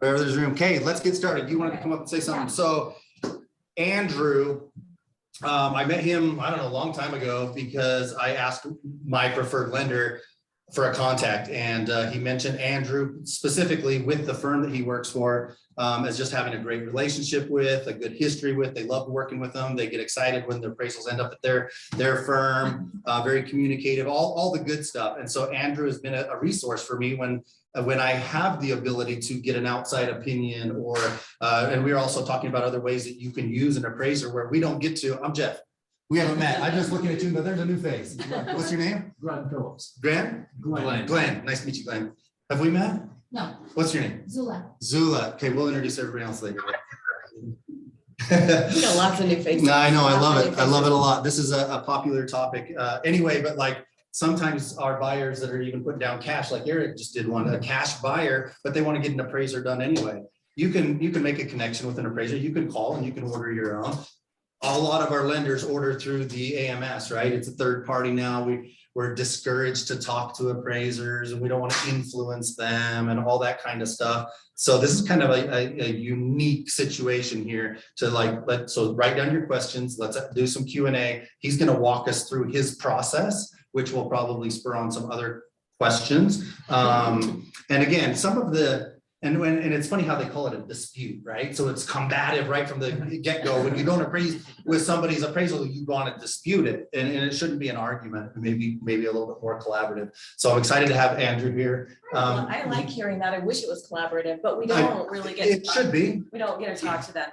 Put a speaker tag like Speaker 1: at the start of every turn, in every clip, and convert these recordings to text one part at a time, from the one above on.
Speaker 1: Wherever there's room. Okay, let's get started. You wanted to come up and say something. So Andrew, I met him, I don't know, a long time ago because I asked my preferred lender for a contact, and he mentioned Andrew specifically with the firm that he works for as just having a great relationship with, a good history with. They love working with them. They get excited when their appraisals end up at their firm, very communicative, all the good stuff. And so Andrew has been a resource for me when I have the ability to get an outside opinion, or and we are also talking about other ways that you can use an appraiser where we don't get to. I'm Jeff. We haven't met. I'm just looking at you, but there's a new face. What's your name?
Speaker 2: Glenn Phillips.
Speaker 1: Glenn? Glenn. Nice to meet you, Glenn. Have we met?
Speaker 3: No.
Speaker 1: What's your name?
Speaker 3: Zula.
Speaker 1: Zula. Okay, we'll introduce everybody else later.
Speaker 3: We got lots of new faces.
Speaker 1: No, I know. I love it. I love it a lot. This is a popular topic. Anyway, but like sometimes our buyers that are even putting down cash, like Eric just did one, a cash buyer, but they want to get an appraiser done anyway. You can make a connection with an appraiser. You can call and you can order your own. A lot of our lenders order through the AMS, right? It's a third party now. We're discouraged to talk to appraisers and we don't want to influence them and all that kind of stuff. So this is kind of a unique situation here to so write down your questions. Let's do some Q&A. He's going to walk us through his process, which will probably spur on some other questions. And again, some of the, and it's funny how they call it a dispute, right? So it's combative right from the get-go. When you don't agree with somebody's appraisal, you want to dispute it, and it shouldn't be an argument. Maybe a little bit more collaborative. So I'm excited to have Andrew here.
Speaker 4: I like hearing that. I wish it was collaborative, but we don't really get.
Speaker 1: It should be.
Speaker 4: We don't get to talk to them.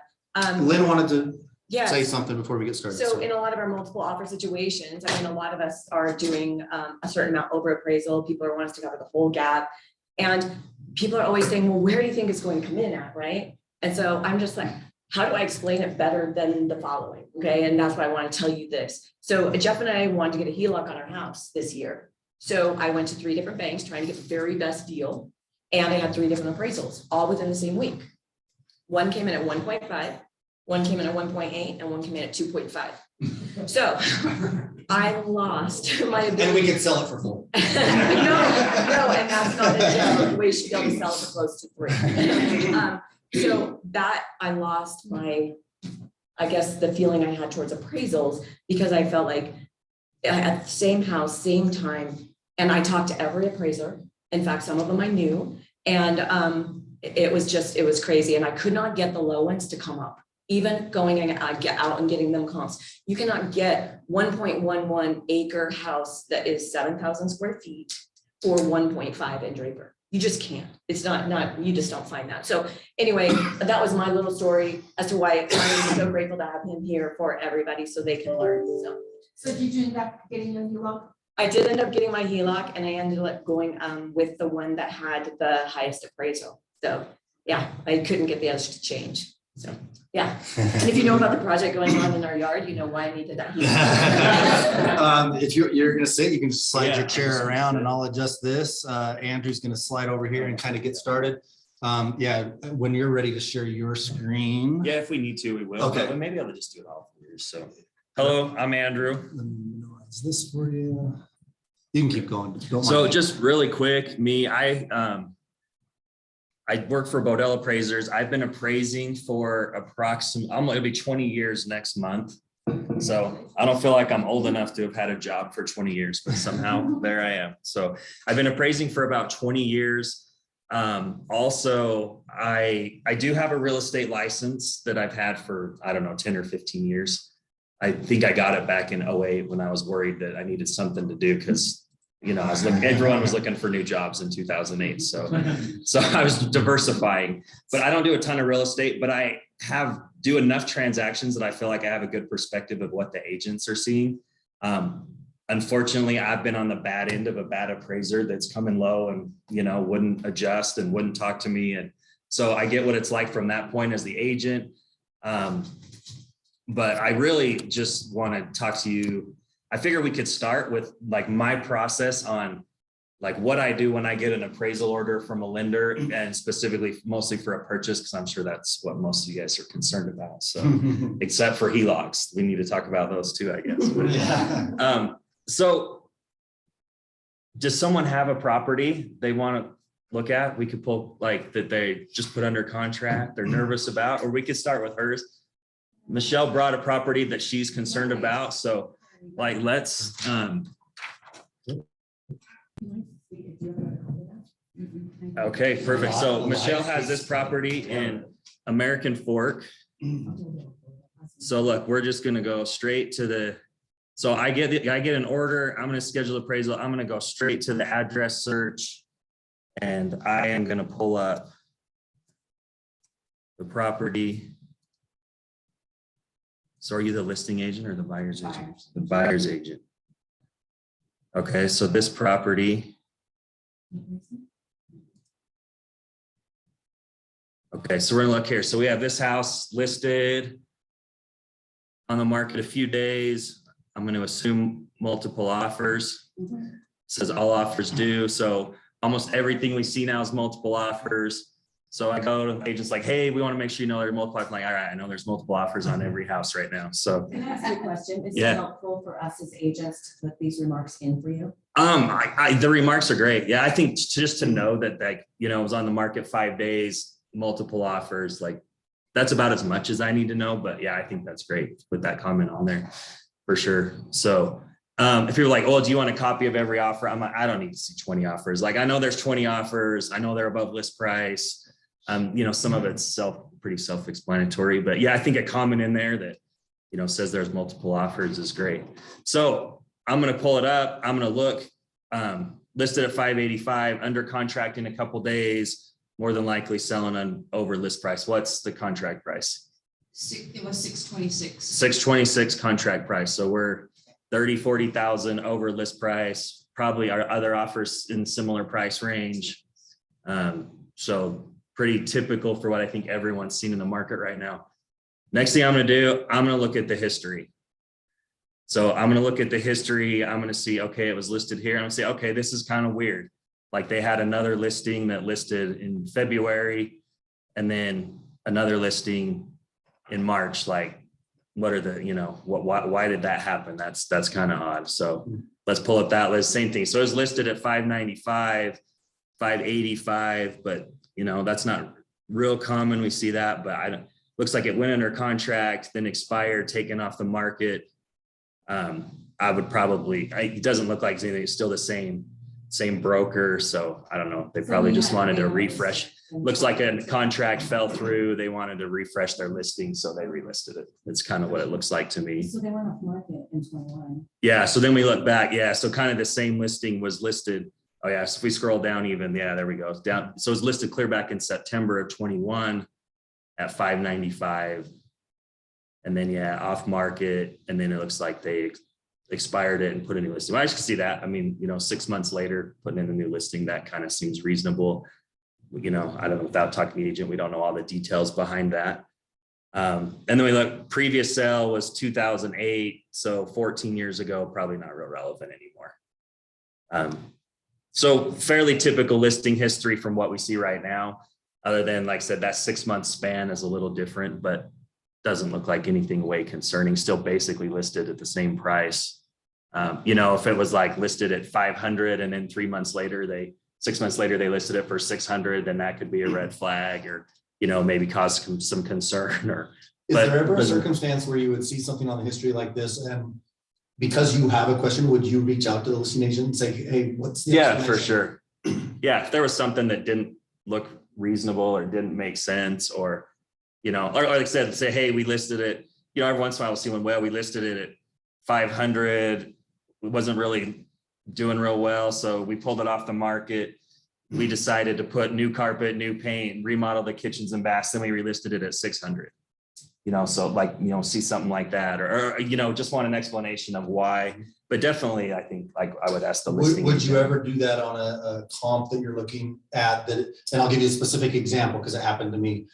Speaker 1: Lynn wanted to
Speaker 4: yes.
Speaker 1: say something before we get started.
Speaker 4: So in a lot of our multiple offer situations, I mean, a lot of us are doing a certain amount over appraisal. People want us to cover the whole gap, and people are always saying, well, where do you think it's going to come in at, right? And so I'm just like, how do I explain it better than the following, okay? And that's why I want to tell you this. So Jeff and I wanted to get a HELOC on our house this year. So I went to 3 different banks trying to get the very best deal. And I had 3 different appraisals, all within the same week. One came in at 1.5, one came in at 1.8, and one came in at 2.5. So I lost my ability.
Speaker 1: And we can sell it for full.
Speaker 4: No, and that's not the way she doesn't sell it for close to 3. So that I lost my, I guess, the feeling I had towards appraisals, because I felt like at the same house, same time, and I talked to every appraiser. In fact, some of them I knew, and it was crazy, and I could not get the low ones to come up. Even going and get out and getting them comps, you cannot get 1.11 acre house that is 7,000 square feet for 1.5 in Draper. You just can't. It's not. You just don't find that. So anyway, that was my little story as to why I'm so grateful to have him here for everybody so they can learn.
Speaker 3: So did you end up getting your HELOC?
Speaker 4: I did end up getting my HELOC, and I ended up going with the one that had the highest appraisal. So yeah, I couldn't get the others to change. So yeah, and if you know about the project going on in our yard, you know why I needed that.
Speaker 1: If you're going to sit, you can just slide your chair around, and I'll adjust this. Andrew's going to slide over here and kind of get started. Yeah, when you're ready to share your screen.
Speaker 5: Yeah, if we need to, we will.
Speaker 1: Okay.
Speaker 5: But maybe I'll just do it all for you. So, hello, I'm Andrew.
Speaker 1: Let me minimize this for you. You can keep going. Don't
Speaker 5: So
Speaker 1: mind.
Speaker 5: just really quick, I work for Bodell Appraisers. I've been appraising for approximately, it'll be 20 years next month. So I don't feel like I'm old enough to have had a job for 20 years, but somehow there I am. So I've been appraising for about 20 years. Also, I do have a real estate license that I've had for, I don't know, 10 or 15 years. I think I got it back in 08 when I was worried that I needed something to do because everyone was looking for new jobs in 2008. So I was diversifying, but I don't do a ton of real estate, but I do enough transactions that I feel like I have a good perspective of what the agents are seeing. Unfortunately, I've been on the bad end of a bad appraiser that's coming low and, wouldn't adjust and wouldn't talk to me. And so I get what it's like from that point as the agent. But I really just want to talk to you. I figure we could start with like my process on like what I do when I get an appraisal order from a lender, and specifically mostly for a purchase, because I'm sure that's what most of you guys are concerned about. So except for HELOCs, we need to talk about those too, I guess. So does someone have a property? They want to look at. We could pull like that they just put under contract, they're nervous about, or we could start with hers. Michelle brought a property that she's concerned about, so like let's okay, perfect. So Michelle has this property in American Fork. So look, we're just gonna go straight to the, so I get an order, I'm gonna schedule appraisal, I'm gonna go straight to the address search. And I am gonna pull up the property. So are you the listing agent or the buyer's agent? The buyer's agent. Okay, so this property. Okay, so we're gonna look here. So we have this house listed on the market a few days. I'm gonna assume multiple offers. Says all offers due. So almost everything we see now is multiple offers. So I go to the agents like, hey, we want to make sure you know there are multiple. I'm like, all right, I know there's multiple offers on every house right now. So
Speaker 2: Can I ask you a question? Is
Speaker 5: Yeah.
Speaker 2: it helpful for us as agents to put these remarks in for you?
Speaker 5: the remarks are great. Yeah, I think just to know that like, you know, it was on the market 5 days, multiple offers, like that's about as much as I need to know. But yeah, I think that's great to put that comment on there for sure. So if you're like, oh, do you want a copy of every offer? I'm like, I don't need to see 20 offers. Like I know there's 20 offers. I know they're above list price. You know, some of it's pretty self-explanatory, but yeah, I think a comment in there that, you know, says there's multiple offers is great. So I'm going to pull it up. I'm going to look, listed at 585, under contract in a couple days, more than likely selling on over list price. What's the contract price?
Speaker 6: It was 626.
Speaker 5: 626 contract price. So we're 40,000 over list price, probably our other offers in similar price range. So pretty typical for what I think everyone's seen in the market right now. Next thing I'm going to do, I'm going to look at the history. So I'm going to look at the history. I'm going to see, okay, it was listed here. I'm going to say, okay, this is kind of weird. Like they had another listing that listed in February and then another listing in March. Like, what are the, you know, why did that happen? That's kind of odd. So let's pull up that list. Same thing. So it was listed at 595, 585, but you know, that's not real common. We see that, but looks like it went under contract, then expired, taken off the market. I would probably, it doesn't look like anything. It's still the same broker. So I don't know. They probably just wanted to refresh. Looks like a contract fell through. They wanted to refresh their listing, so they relisted it. It's kind of what it looks like to me.
Speaker 2: So they went off market in 21.
Speaker 5: Yeah. So then we look back. Yeah. So kind of the same listing was listed. Oh yeah. So if we scroll down even, yeah, there we go. It's down. So it's listed clear back in September of 21 at 595. And then yeah, off market. And then it looks like they expired it and put a new listing. Well, I just can see that. I mean, you know, 6 months later, putting in a new listing, that kind of seems reasonable. You know, I don't know, without talking to the agent, we don't know all the details behind that. And then we look, previous sale was 2008. So 14 years ago, probably not real relevant anymore. So fairly typical listing history from what we see right now, other than, like I said, that 6 month span is a little different, but doesn't look like anything way concerning. Still basically listed at the same price. You know, if it was like listed at 500 and then 6 months later, they listed it for 600, then that could be a red flag, or, you know, maybe cause some concern. Or
Speaker 1: Is there ever a circumstance where you would see something on the history like this, and because you have a question, would you reach out to the listing agent and say, hey, what's the
Speaker 5: Yeah, for sure. Yeah, if there was something that didn't look reasonable or didn't make sense, or, you know, or like I said, say, hey, we listed it, you know, every once in a while we'll see one, well, we listed it at 500, it wasn't really doing real well, so we pulled it off the market. We decided to put new carpet, new paint, remodel the kitchens and baths, then we relisted it at 600. You know, so like, you know, see something like that, or you know, just want an explanation of why. But definitely, I think, like, I would ask the listing.
Speaker 1: Would you ever do that on a comp that you're looking at? That, and I'll give you a specific example because it happened to me.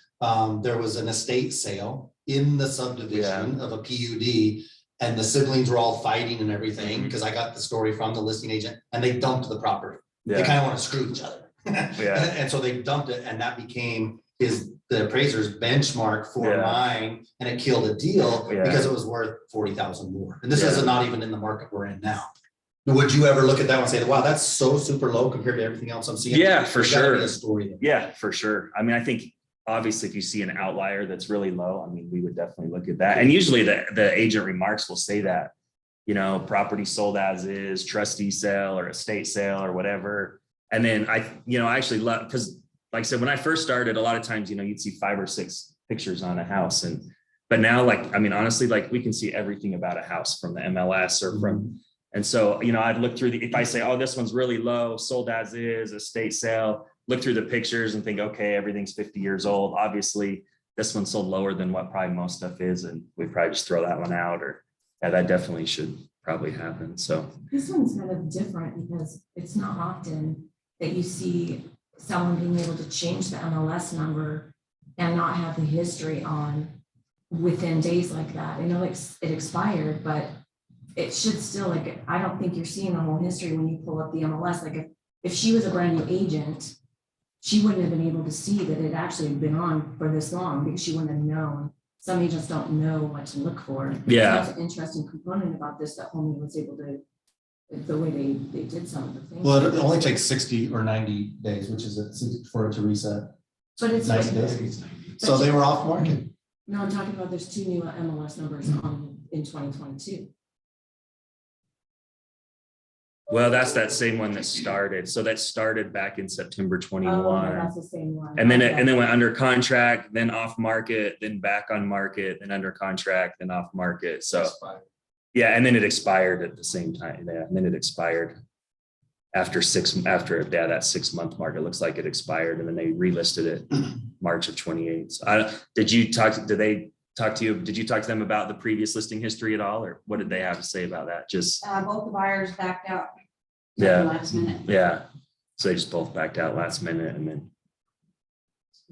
Speaker 1: There was an estate sale in the subdivision of a PUD, and the siblings were all fighting and everything, because I got the story from the listing agent, and they dumped the property. They kind of want to screw each other. And so they dumped it, and that became the appraiser's benchmark for mine, and it killed a deal because it was worth 40,000 more. And this is not even in the market we're in now. Would you ever look at that one and say, wow, that's so super low compared to everything else I'm seeing?
Speaker 5: Yeah, for
Speaker 1: There's gotta be
Speaker 5: sure.
Speaker 1: a story there.
Speaker 5: Yeah, for sure. I mean, I think obviously if you see an outlier that's really low, I mean, we would definitely look at that. And usually the agent remarks will say that, you know, property sold as is, trustee sale or estate sale or whatever. And then I actually love, because like I said, when I first started, a lot of times, you know, you'd see 5 or 6 pictures on a house. But now, like, I mean, honestly, like we can see everything about a house from the MLS or from, and so, you know, I'd look through if I say, oh, this one's really low, sold as is, estate sale, look through the pictures and think, okay, everything's 50 years old. Obviously, this one sold lower than what probably most stuff is. And we probably just throw that one out, or yeah, that definitely should probably happen. So
Speaker 2: This one's kind of different because it's not often that you see someone being able to change the MLS number and not have the history on within days like that. I know it expired, but it should still, like, I don't think you're seeing the whole history when you pull up the MLS. Like if she was a brand new agent, she wouldn't have been able to see that it actually had been on for this long because she wouldn't have known. Some agents don't know what to look for.
Speaker 5: Yeah.
Speaker 2: So that's an interesting component about this, that Homey was able to, the way they did some of the things.
Speaker 1: Well, it only takes 60 or 90 days, which is it for it to reset.
Speaker 2: But it's
Speaker 1: 90 days. So they were off market.
Speaker 2: No, I'm talking about there's 2 new MLS numbers on in 2022.
Speaker 5: well, that's that same one that started. So that started back in September
Speaker 2: Oh,
Speaker 5: 21.
Speaker 2: that's the same one.
Speaker 5: And then
Speaker 2: Okay.
Speaker 5: and then went under contract, then off market, then back on market, then under contract, then off market. So yeah, and then it expired at the same time. Yeah, and then it expired after that 6-month mark. It looks like it expired, and then they relisted it March of 28. So did they talk to you? Did you talk to them about the previous listing history at all, or what did they have to say about that? Just
Speaker 6: Both the buyers backed out.
Speaker 5: Yeah.
Speaker 6: Last minute.
Speaker 5: yeah. So they just both backed out last minute, and then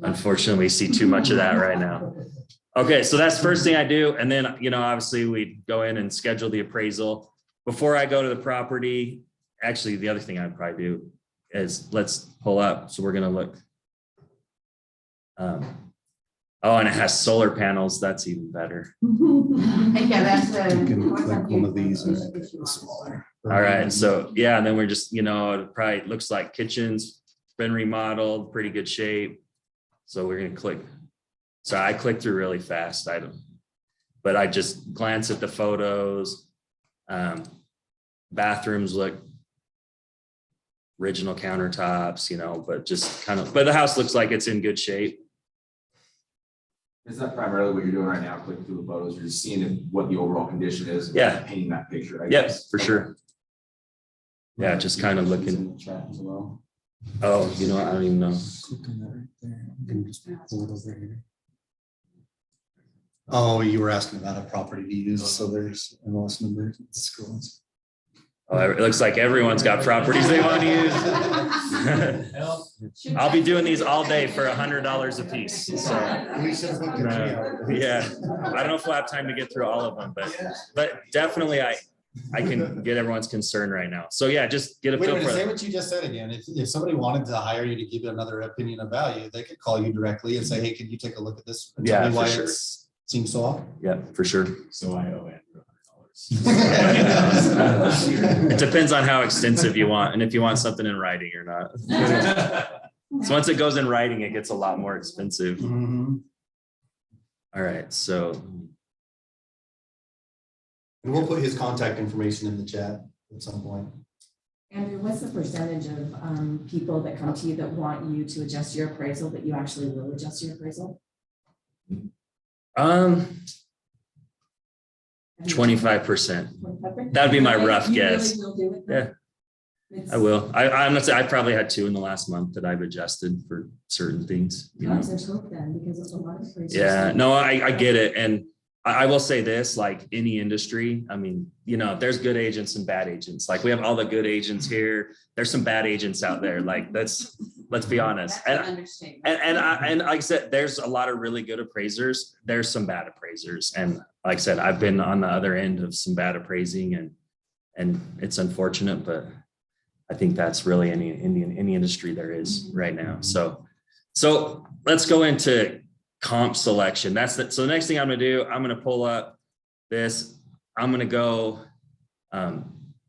Speaker 5: unfortunately we see too much of that right now. Okay, so that's the first thing I do. And then, you know, obviously we go in and schedule the appraisal. Before I go to the property, actually, the other thing I'd probably do is let's pull up. So we're gonna look. Oh, and it has solar panels. That's even better.
Speaker 3: Yeah, that's
Speaker 1: You can click one of these and make it smaller.
Speaker 5: All right, so yeah, and then we're just, you know, it probably looks like kitchen's been remodeled, pretty good shape. So we're gonna click. So I click through really fast. But I just glance at the photos. Bathrooms look original countertops, you know, but the house looks like it's in good shape.
Speaker 7: Is that primarily what you're doing right now? Clicking through the photos, you're just seeing what the overall condition is. and
Speaker 5: Yeah.
Speaker 7: Painting that picture. I
Speaker 5: Yep,
Speaker 7: guess.
Speaker 5: for sure. Yeah, just kind of looking.
Speaker 1: In the chat as well.
Speaker 5: Oh, you know, I don't even know.
Speaker 1: Click on that right there. You can just pull it over here. Oh, you were asking about a property to use, so there's MLS numbers. Scrolls.
Speaker 5: Oh, it looks like everyone's got properties they want to use. I'll be doing these all day for $100 a piece. So
Speaker 1: We should look at
Speaker 5: yeah, I don't know if we'll have time to get through all of them, but definitely I can get everyone's concern right now. So yeah, just get a
Speaker 1: Wait a
Speaker 5: feel
Speaker 1: minute,
Speaker 5: for
Speaker 1: say
Speaker 5: it.
Speaker 1: what you just said again. If somebody wanted to hire you to give you another opinion of value, they could call you directly and say, hey, can you take a look at this? And tell
Speaker 5: Yeah,
Speaker 1: me
Speaker 5: for
Speaker 1: why
Speaker 5: sure.
Speaker 1: it seems so off.
Speaker 5: Yeah, for sure.
Speaker 7: So I owe Andrew
Speaker 5: It depends on how extensive you want and if you want something in writing or not. So once it goes in writing, it gets a lot more expensive.
Speaker 1: Mhm.
Speaker 5: All right, so
Speaker 1: And we'll put his contact information in the chat at some point.
Speaker 2: Andrew, what's the percentage of people that come to you that want you to adjust your appraisal, that you actually will adjust your appraisal?
Speaker 5: 25%.
Speaker 2: 25%?
Speaker 5: That'd be my
Speaker 2: You really-
Speaker 5: rough
Speaker 2: you
Speaker 5: guess.
Speaker 2: really will do it, though?
Speaker 5: Yeah.
Speaker 2: It's-
Speaker 5: I will. I'm not saying I probably had 2 in the last month that I've adjusted for certain things, you know.
Speaker 2: Perhaps there's hope then, because it's a lot of appraisals.
Speaker 5: Yeah, no, I get it. And I will say this, like any industry, I mean, you know, there's good agents and bad agents. Like we have all the good agents here. There's some bad agents out there. Like let's be honest.
Speaker 6: That's an
Speaker 5: And
Speaker 6: understatement.
Speaker 5: and like I said, there's a lot of really good appraisers. There's some bad appraisers. And like I said, I've been on the other end of some bad appraising and it's unfortunate, but I think that's really any industry there is right now. So let's go into comp selection. So the next thing I'm gonna do, I'm gonna pull up this. I'm gonna go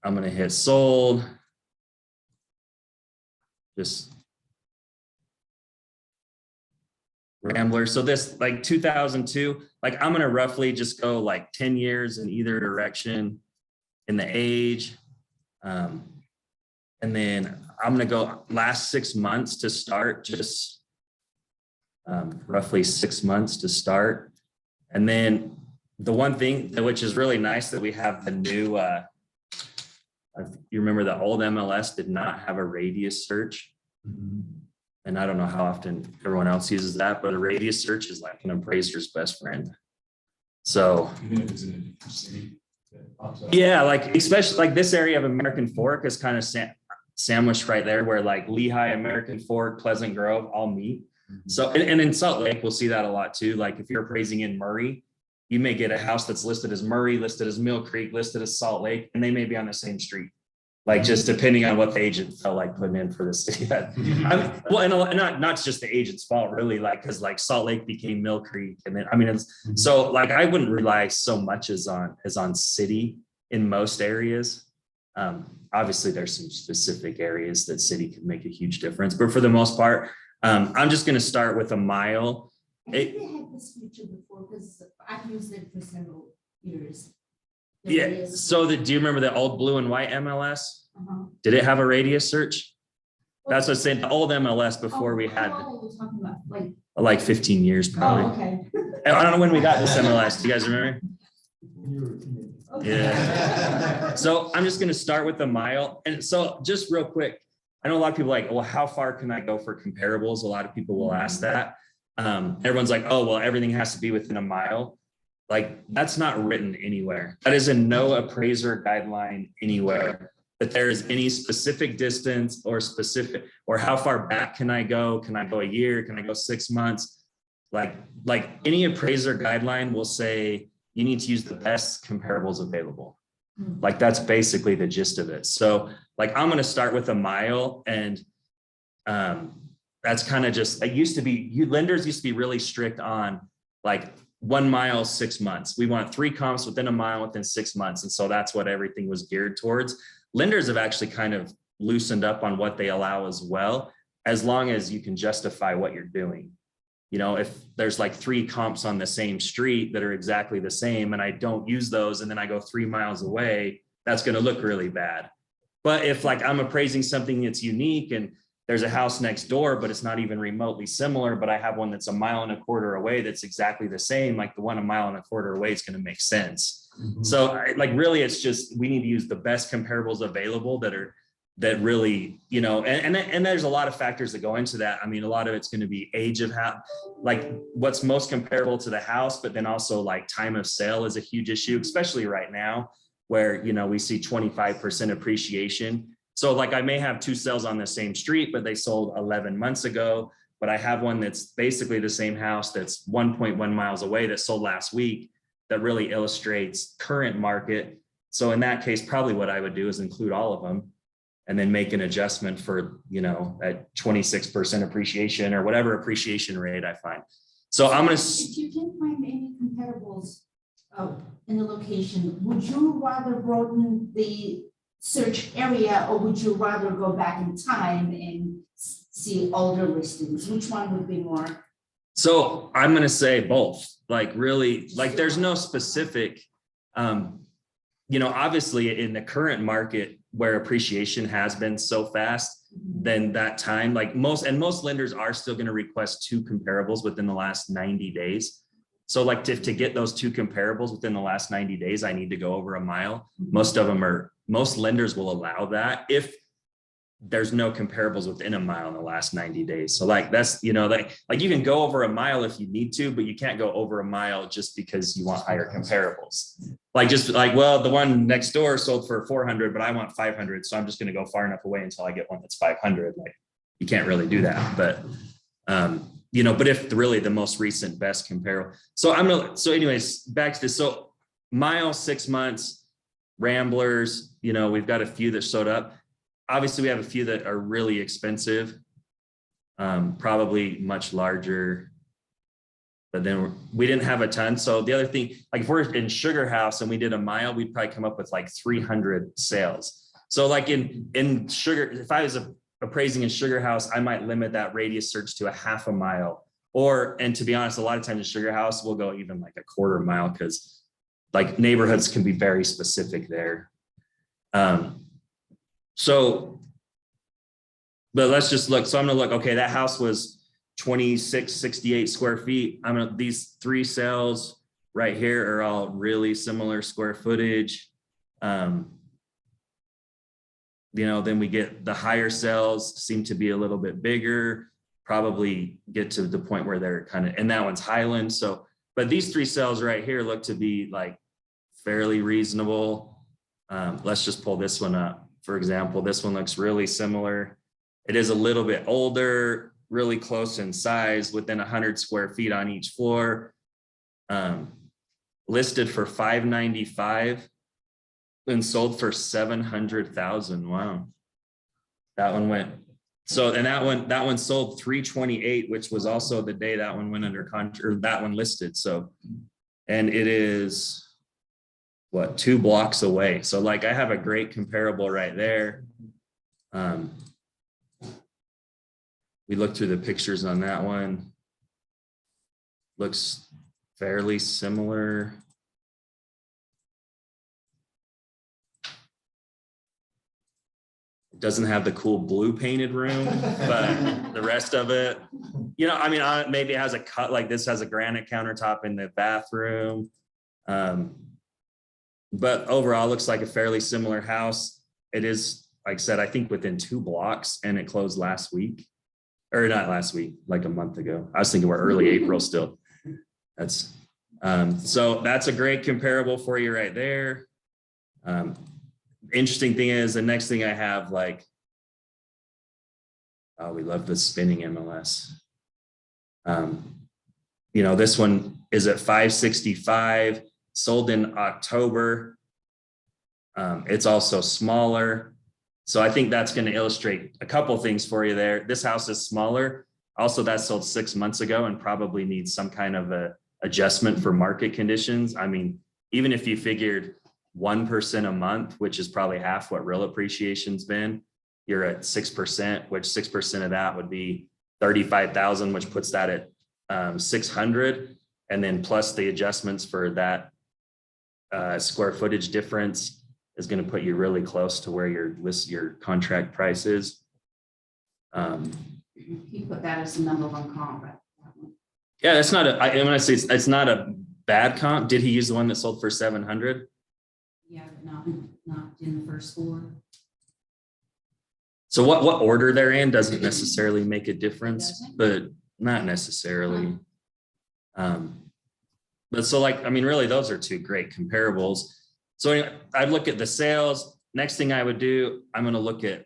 Speaker 5: I'm gonna hit sold. Just Rambler. So this like 2002, like I'm gonna roughly just go like 10 years in either direction in the age. And then I'm gonna go last 6 months to start, just roughly 6 months to start. And then the one thing which is really nice that we have the new, you remember the old MLS did not have a radius search. And I don't know how often everyone else uses that, but a radius search is like an appraiser's best friend. So
Speaker 8: Even if it's in a different city that pops up.
Speaker 5: yeah, like especially like this area of American Fork is kind of sandwiched right there where like Lehigh, American Fork, Pleasant Grove all meet. So, and in Salt Lake, we'll see that a lot too. Like if you're appraising in Murray, you may get a house that's listed as Murray, listed as Mill Creek, listed as Salt Lake, and they may be on the same street. Like just depending on what the agent felt like putting in for the city. Well, and not just the agent's fault really, like, cause like Salt Lake became Mill Creek. And then, I mean, it's so like, I wouldn't rely so much as on city in most areas. Obviously there's some specific areas that city could make a huge difference, but for the most part, I'm just going to start with a mile.
Speaker 6: I think they had this feature before because I've used it for several years. The
Speaker 5: Yeah.
Speaker 6: radius-
Speaker 5: So do you remember the old blue and white MLS?
Speaker 6: Uh-huh.
Speaker 5: Did it have a radius search? That's what I'm saying. The old MLS before we had
Speaker 6: How long are we talking about?
Speaker 5: like 15 years
Speaker 6: Oh,
Speaker 5: probably.
Speaker 6: okay.
Speaker 5: I don't know when we got this MLS. Do you guys remember?
Speaker 6: Okay.
Speaker 5: Yeah. So I'm just going to start with a mile. And so just real quick, I know a lot of people are like, well, how far can I go for comparables? A lot of people will ask that. Everyone's like, oh, well, everything has to be within a mile. Like that's not written anywhere. That is in no appraiser guideline anywhere that there is any specific distance or specific, or how far back can I go? Can I go a year? Can I go 6 months? Like any appraiser guideline will say you need to use the best comparables available. Like that's basically the gist of it. So like I'm going to start with a mile, and that's kind of just, it used to be, lenders used to be really strict on like 1 mile, 6 months. We want 3 comps within a mile within 6 months. And so that's what everything was geared towards. Lenders have actually kind of loosened up on what they allow as well, as long as you can justify what you're doing. You know, if there's like 3 comps on the same street that are exactly the same, and I don't use those, and then I go 3 miles away, that's going to look really bad. But if like I'm appraising something that's unique and there's a house next door, but it's not even remotely similar, but I have one that's 1.25 miles away that's exactly the same, like the one 1.25 miles away is going to make sense. So like really, it's just, we need to use the best comparables available that really, you know, and there's a lot of factors that go into that. I mean, a lot of it's going to be age of house, like what's most comparable to the house, but then also like time of sale is a huge issue, especially right now where, you know, we see 25% appreciation. So like I may have 2 sales on the same street, but they sold 11 months ago, but I have one that's basically the same house that's 1.1 miles away that sold last week that really illustrates current market. So in that case, probably what I would do is include all of them and then make an adjustment for, you know, at 26% appreciation or whatever appreciation rate I find. So I'm going to.
Speaker 6: If you can find any comparables in the location, would you rather broaden the search area, or would you rather go back in time and see older listings? Which one would be more?
Speaker 5: So I'm going to say both, like really, like there's no specific, you know, obviously in the current market where appreciation has been so fast, then that time, like most lenders are still going to request 2 comparables within the last 90 days. So like to get those 2 comparables within the last 90 days, I need to go over 1 mile. Most lenders will allow that if there's no comparables within 1 mile in the last 90 days. So like that's, you know, like you can go over 1 mile if you need to, but you can't go over 1 mile just because you want higher comparables. Like just like, well, the one next door sold for 400, but I want 500. So I'm just going to go far enough away until I get one that's 500. Like you can't really do that, but you know, but if really the most recent best comparable. So anyways, back to this. So mile, 6 months, Ramblers, you know, we've got a few that showed up. Obviously we have a few that are really expensive, probably much larger. But then we didn't have a ton. So the other thing, like if we're in Sugar House and we did a mile, we'd probably come up with like 300 sales. So like in Sugar, if I was appraising in Sugar House, I might limit that radius search to a half a mile. And to be honest, a lot of times in Sugar House, we'll go even like a quarter mile because like neighborhoods can be very specific there. But let's just look. So I'm gonna look, okay, that house was 2668 square feet. These 3 sales right here are all really similar square footage. Then we get the higher sales seem to be a little bit bigger, probably get to the point where they're kind of, and that one's Highland. So, but these 3 sales right here look to be like fairly reasonable. Let's just pull this one up. For example, this one looks really similar. It is a little bit older, really close in size, within 100 square feet on each floor. Listed for $595 and sold for $700,000. Wow. That one went. So, and that one sold $328, which was also the day that one went under contract, or that one listed. So, and it is what, 2 blocks away. So like I have a great comparable right there. We looked through the pictures on that one. Looks fairly similar. It doesn't have the cool blue painted room, but the rest of it, maybe it has a cut, like this has a granite countertop in the bathroom. But overall, looks like a fairly similar house. It is, like I said, I think within 2 blocks, and it closed last week. Or not last week, like a month ago. I was thinking we're early April still. That's so that's a great comparable for you right there. Interesting thing is the next thing I have, like, oh, we love the spinning MLS. This one is at 565, sold in October. It's also smaller. So I think that's going to illustrate a couple of things for you there. This house is smaller. Also, that sold 6 months ago and probably needs some kind of a adjustment for market conditions. I mean, even if you figured 1% a month, which is probably half what real appreciation's been, you're at 6%, which 6% of that would be 35,000, which puts that at 600. And then plus the adjustments for that square footage difference is going to put you really close to where your contract price is.
Speaker 6: He put that as the number 1 comp, right?
Speaker 5: Yeah, that's not when I say it's not a bad comp. Did he use the one that sold for 700?
Speaker 6: Yeah, but not in the first 4.
Speaker 5: So what order they're in doesn't necessarily make a difference, but not necessarily. But so really those are 2 great comparables. So anyway, I'd look at the sales. Next thing I would do, I'm going to look at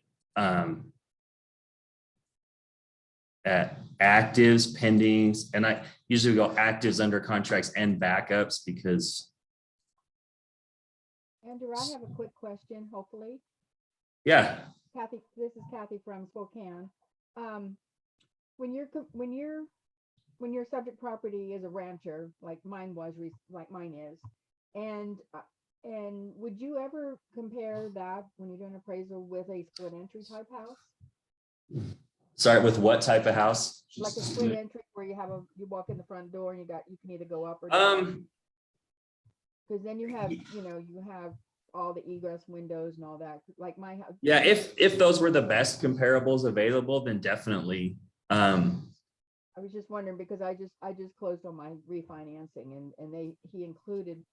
Speaker 5: actives, pendings, and I usually go actives, under contracts, and backups because.
Speaker 9: Andrew, I have a quick question, hopefully.
Speaker 5: Yeah.
Speaker 9: Kathy, this is Kathy from Spokane. When your subject property is a rancher, like mine is, and would you ever compare that when you're doing appraisal with a split entry type house?
Speaker 5: Sorry, with what type of house?
Speaker 9: Like a split entry where you walk in the front door and you can either go up or down. Because then you have all the egress windows and all that, like my house.
Speaker 5: Yeah, if those were the best comparables available, then definitely.
Speaker 9: I was just wondering because I just closed on my refinancing and he included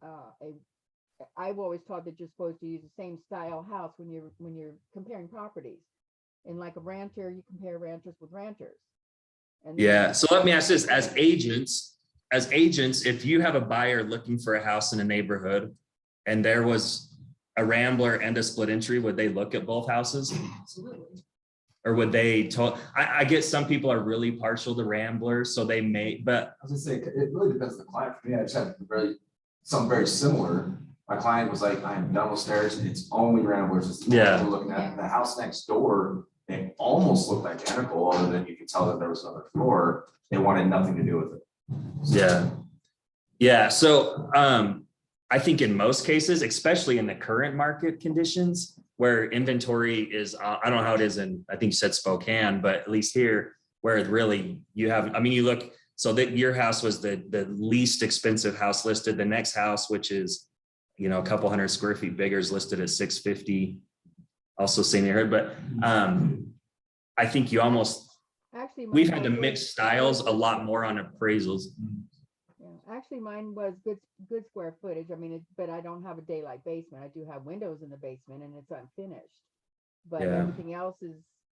Speaker 9: I've always taught that you're supposed to use the same style house when you're comparing properties. And like a rancher, you compare ranchers with ranchers.
Speaker 5: Yeah. So let me ask this: as agents, if you have a buyer looking for a house in a neighborhood, and there was a Rambler and a split entry, would they look at both houses?
Speaker 6: Absolutely.
Speaker 5: Or would they? I get some people are really partial to Rambler, so they may. But
Speaker 7: I was gonna say, it really depends on the client. For me, I just had something very similar. My client was like, I'm done with stairs. It's only Ramblers.
Speaker 5: Yeah.
Speaker 7: We're looking at the house next door. They almost looked identical, other than you could tell that there was another floor. They wanted nothing to do with it.
Speaker 5: Yeah. Yeah, so I think in most cases, especially in the current market conditions where inventory is, I don't know how it is in, I think you said Spokane, but at least here where it really you have, I mean, you look, so that your house was the least expensive house listed. The next house, which is, you know, a couple hundred square feet bigger, is listed at 650. Also same neighborhood, but I think you almost,
Speaker 9: Actually,
Speaker 5: we've
Speaker 9: mine
Speaker 5: had to
Speaker 9: was
Speaker 5: mix styles a lot more on appraisals.
Speaker 9: Yeah, actually, mine was good square footage. I mean, but I don't have a daylight basement. I do have windows in the basement and it's unfinished. But
Speaker 5: Yeah.
Speaker 9: everything else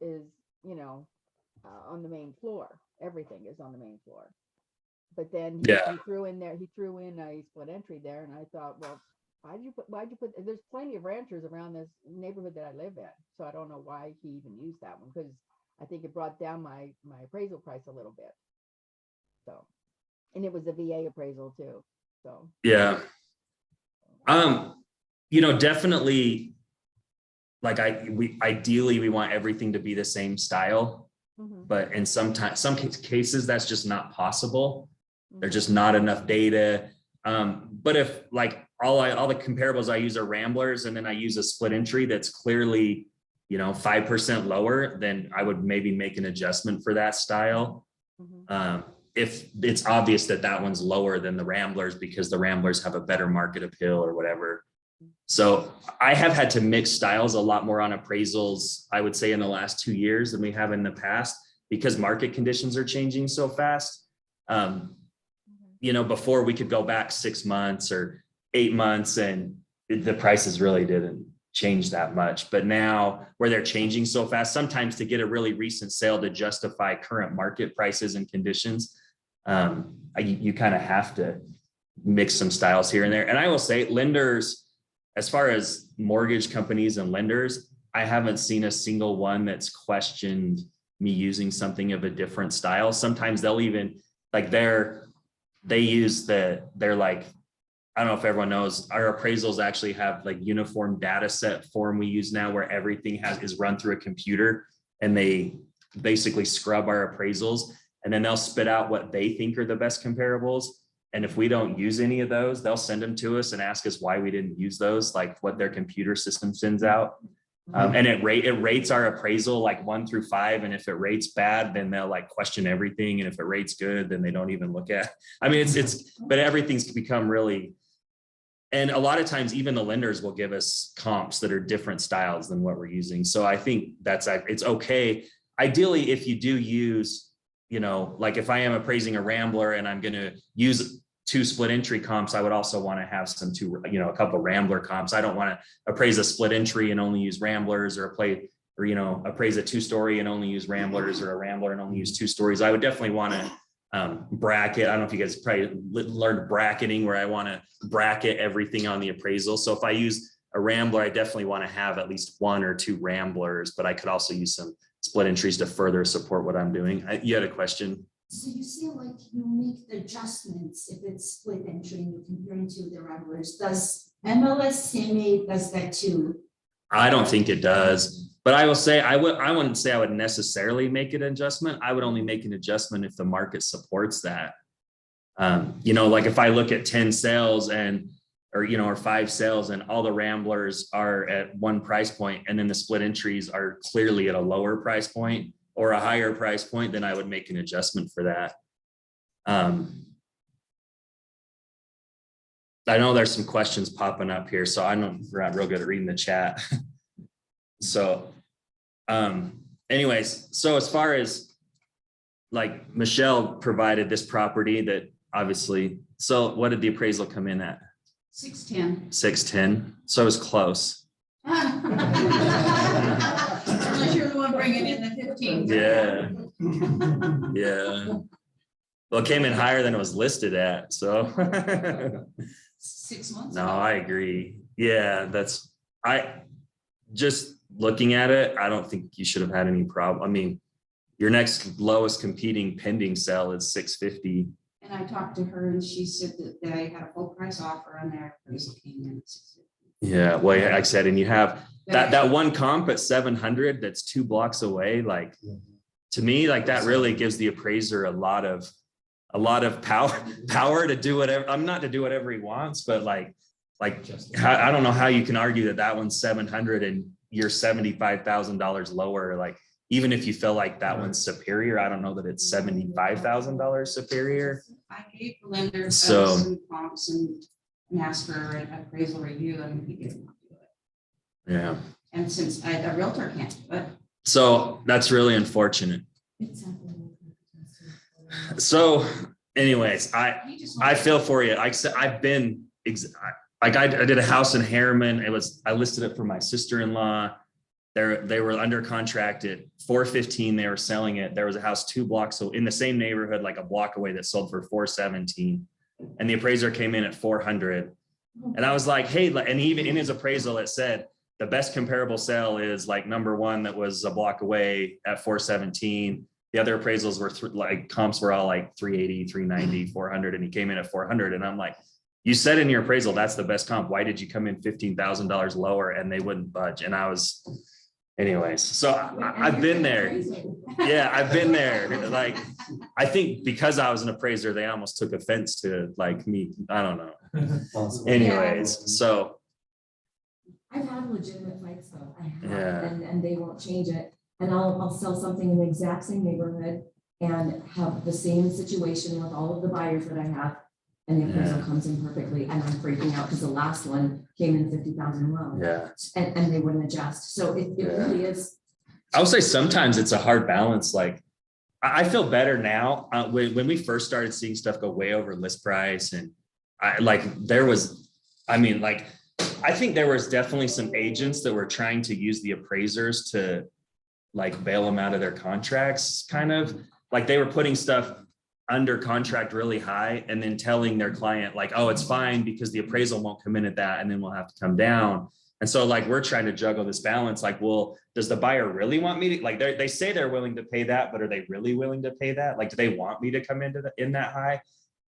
Speaker 9: is, you know, on the main floor. Everything is on the main floor. But then
Speaker 5: Yeah.
Speaker 9: he threw in a split entry there, and I thought, well, why'd you put, there's plenty of ranchers around this neighborhood that I live in. So I don't know why he even used that one, because I think it brought down my appraisal price a little bit. So, and it was a VA appraisal too, so.
Speaker 5: Yeah. You know, definitely, like ideally we want everything to be the same style, but in some cases that's just not possible. There's just not enough data. But if like all the comparables I use are Ramblers, and then I use a split entry that's clearly, you know, 5% lower, then I would maybe make an adjustment for that style. If it's obvious that that one's lower than the Ramblers because the Ramblers have a better market appeal or whatever. So I have had to mix styles a lot more on appraisals, I would say, in the last 2 years than we have in the past, because market conditions are changing so fast. You know, before we could go back 6 months or 8 months and the prices really didn't change that much. But now where they're changing so fast, sometimes to get a really recent sale to justify current market prices and conditions, you kind of have to mix some styles here and there. And I will say lenders, as far as mortgage companies and lenders, I haven't seen a single one that's questioned me using something of a different style. Sometimes they'll even like they're like, I don't know if everyone knows, our appraisals actually have like uniform data set form we use now where everything is run through a computer, and they basically scrub our appraisals, and then they'll spit out what they think are the best comparables. And if we don't use any of those, they'll send them to us and ask us why we didn't use those, like what their computer system sends out. And it rates our appraisal like 1 through 5. And if it rates bad, then they'll like question everything. And if it rates good, then they don't even look at, I mean, but everything's become really, and a lot of times even the lenders will give us comps that are different styles than what we're using. So I think it's okay. Ideally, if you do use, you know, like if I am appraising a Rambler and I'm going to use 2 split entry comps, I would also want to have a couple Rambler comps. I don't want to appraise a split entry and only use Ramblers, or appraise a 2-story and only use Ramblers, or a Rambler and only use 2 stories. I would definitely want to bracket. I don't know if you guys probably learned bracketing, where I want to bracket everything on the appraisal. So if I use a Rambler, I definitely want to have at least 1 or 2 Ramblers, but I could also use some split entries to further support what I'm doing. You had a question?
Speaker 6: So you say like you make the adjustments if it's split entry and you're comparing to the Ramblers. Does MLS CMA does that too?
Speaker 5: I don't think it does, but I will say I wouldn't say I would necessarily make an adjustment. I would only make an adjustment if the market supports that. You know, like if I look at 10 sales or 5 sales and all the Ramblers are at one price point, and then the split entries are clearly at a lower price point or a higher price point, then I would make an adjustment for that. I know there's some questions popping up here, so I'm not real good at reading the chat. So anyways, so as far as like Michelle provided this property that obviously, so what did the appraisal come in at?
Speaker 6: 610.
Speaker 5: 610. So it was close.
Speaker 3: Unless you're the one bringing in the 15.
Speaker 5: Yeah. Yeah. Well, it came in higher than it was listed at, so.
Speaker 3: 6 months.
Speaker 5: No, I agree. Yeah, just looking at it, I don't think you should have had any problem. I mean, your next lowest competing pending sale is 650.
Speaker 6: And I talked to her and she said that I had a full price offer on their appraisal came in at 650.
Speaker 5: Yeah, well, like I said, and you have that one comp at 700 that's 2 blocks away. Like, to me, like that really gives the appraiser a lot of a lot of power to do whatever, I'm not to do whatever he wants, but like, I don't know how you can argue that that one's 700 and you're $75,000 lower. Like, even if you feel like that one's superior, I don't know that it's $75,000 superior.
Speaker 3: I gave the lender
Speaker 5: So-
Speaker 3: some prompts and asked for an appraisal review, and he didn't want to do it.
Speaker 5: Yeah.
Speaker 3: And since a realtor can't do it,
Speaker 5: So that's really unfortunate.
Speaker 2: It's happening.
Speaker 5: So anyways,
Speaker 3: he just.
Speaker 5: I feel for you. Like I said, I've been, like I did a house in Harriman. I listed it for my sister-in-law. They were under contract at $415. They were selling it. There was a house 2 blocks, so in the same neighborhood, like a block away, that sold for $417. And the appraiser came in at $400. And I was like, hey, and even in his appraisal, it said the best comparable sale is like number 1 that was a block away at $417. The other appraisals were like comps were all like 380, 390, 400, and he came in at 400. And I'm like, you said in your appraisal, that's the best comp. Why did you come in $15,000 lower? And they wouldn't budge. And I was, anyways, so I've been there. Yeah, I've been there. Like, I think because I was an appraiser, they almost took offense to like me. I don't know. Anyways, so.
Speaker 2: I've had legitimate fights though. I have,
Speaker 5: Yeah.
Speaker 2: and they won't change it. And I'll sell something in the exact same neighborhood and have the same situation with all of the buyers that I have. And the appraisal comes in perfectly, and I'm freaking out because the last one came in 50,000 low.
Speaker 5: Yeah.
Speaker 2: And they wouldn't adjust. So it really is.
Speaker 5: I would say sometimes it's a hard balance. Like, I feel better now. When we first started seeing stuff go way over list price, and I think there was definitely some agents that were trying to use the appraisers to like bail them out of their contracts, kind of like they were putting stuff under contract really high and then telling their client like, oh, it's fine because the appraisal won't come in at that, and then we'll have to come down. And so like, we're trying to juggle this balance. Like, well, does the buyer really want me to, like, they say they're willing to pay that, but are they really willing to pay that? Like, do they want me to come into in that high?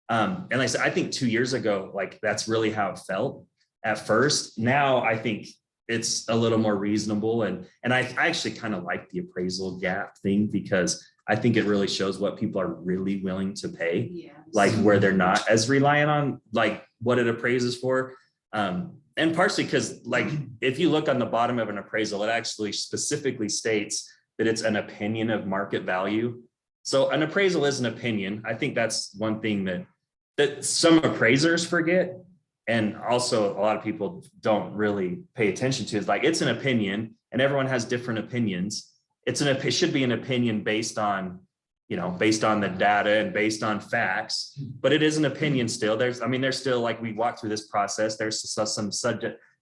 Speaker 5: And like I said, I think 2 years ago, like that's really how it felt at first. Now I think it's a little more reasonable. And I actually kind of like the appraisal gap thing, because I think it really shows what people are really willing to pay,
Speaker 3: Yeah.
Speaker 5: like where they're not as reliant on like what it appraises for. And partially because like, if you look on the bottom of an appraisal, it actually specifically states that it's an opinion of market value. So an appraisal is an opinion. I think that's one thing that some appraisers forget. And also a lot of people don't really pay attention to, is like, it's an opinion and everyone has different opinions. It should be an opinion based on the data and based on facts, but it is an opinion still. There's still, like, we walk through this process, there's some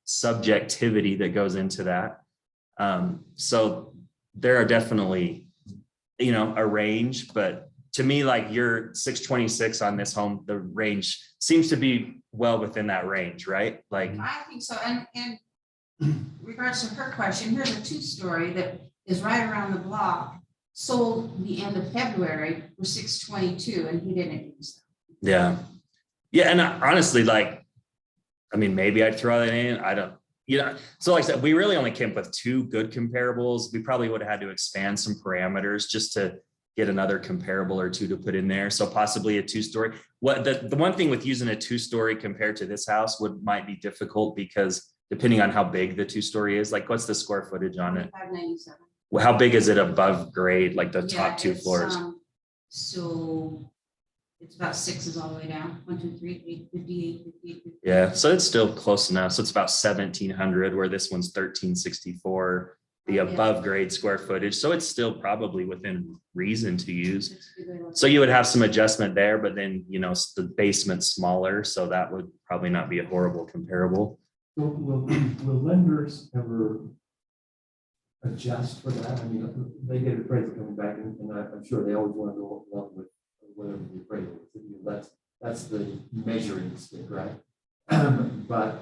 Speaker 5: subjectivity that goes into that. So there are definitely, a range, but to me, like your 626 on this home, the range seems to be well within that range, right? Like,
Speaker 3: I think so. And in regards to her question, here's a 2-story that is right around the block, sold the end of February for 622, and he didn't use them.
Speaker 5: yeah. And honestly, like, maybe I'd throw that in. I don't, so like I said, we really only came up with 2 good comparables. We probably would have had to expand some parameters just to get another comparable or 2 to put in there. So possibly a 2-story. What the one thing with using a 2-story compared to this house might be difficult, because depending on how big the 2-story is, like what's the square footage on it?
Speaker 3: 597.
Speaker 5: Well, how big is it above grade, like the
Speaker 3: Yeah,
Speaker 5: top 2
Speaker 3: it's,
Speaker 5: floors?
Speaker 3: So it's about 6 all the way down. 1, 2, 3, 8, 58, 58, 58.
Speaker 5: Yeah, so it's still close enough. So it's about 1,700, where this one's 1,364, the above grade square footage. So it's still probably within reason to use. So you would have some adjustment there, but then, the basement's smaller, so that would probably not be a horrible comparable.
Speaker 8: Will lenders ever adjust for that? They get appraisal coming back, and I'm sure they always want to go along with whatever the appraisal is. That's the measuring stick, right? But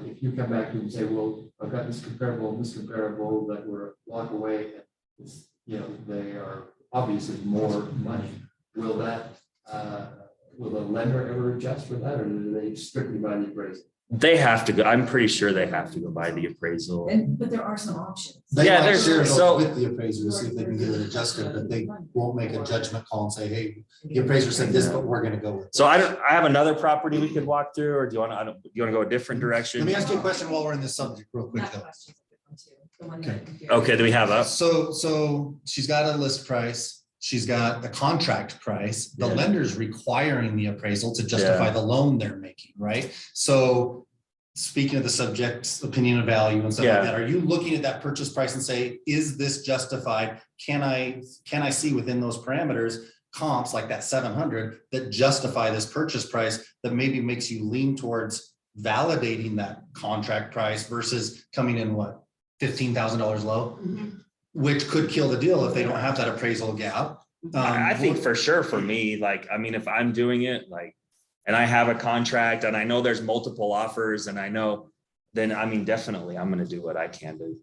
Speaker 8: if you come back to and say, well, I've got this comparable and this comparable that were a block away, and it's, they are obviously more money, will that will the lender ever adjust for that, or do they strictly buy the appraisal?
Speaker 5: They have to go, I'm pretty sure they have to go by the appraisal.
Speaker 2: But there are some options.
Speaker 1: They
Speaker 5: Yeah,
Speaker 1: might
Speaker 5: there's-
Speaker 1: share those
Speaker 5: so-
Speaker 1: with the appraiser to see if they can get it adjusted, but they won't make a judgment call and say, hey, the appraiser said this, but we're gonna go with.
Speaker 5: So I have another property we could walk through, or do you want to, do you want to go a different direction?
Speaker 1: Let me ask you a question while we're in this subject real quick
Speaker 2: That
Speaker 1: though.
Speaker 2: question's a good one too, the one that you-
Speaker 5: Okay, do we have up?
Speaker 1: So she's got a list price, she's got a contract price, the
Speaker 5: Yeah.
Speaker 1: lender's requiring the appraisal to justify the loan they're making, right? So speaking of the subject's opinion of value and stuff like
Speaker 5: Yeah.
Speaker 1: that, are you looking at that purchase price and say, is this justified? Can I see within those parameters comps like that 700 that justify this purchase price that maybe makes you lean towards validating that contract price versus coming in what, $15,000 low? Which could kill the deal if they don't have that appraisal gap.
Speaker 5: I think for sure for me, like, I mean, if I'm doing it, like, and I have a contract and I know there's multiple offers and I know, then I mean, definitely I'm gonna do what I can to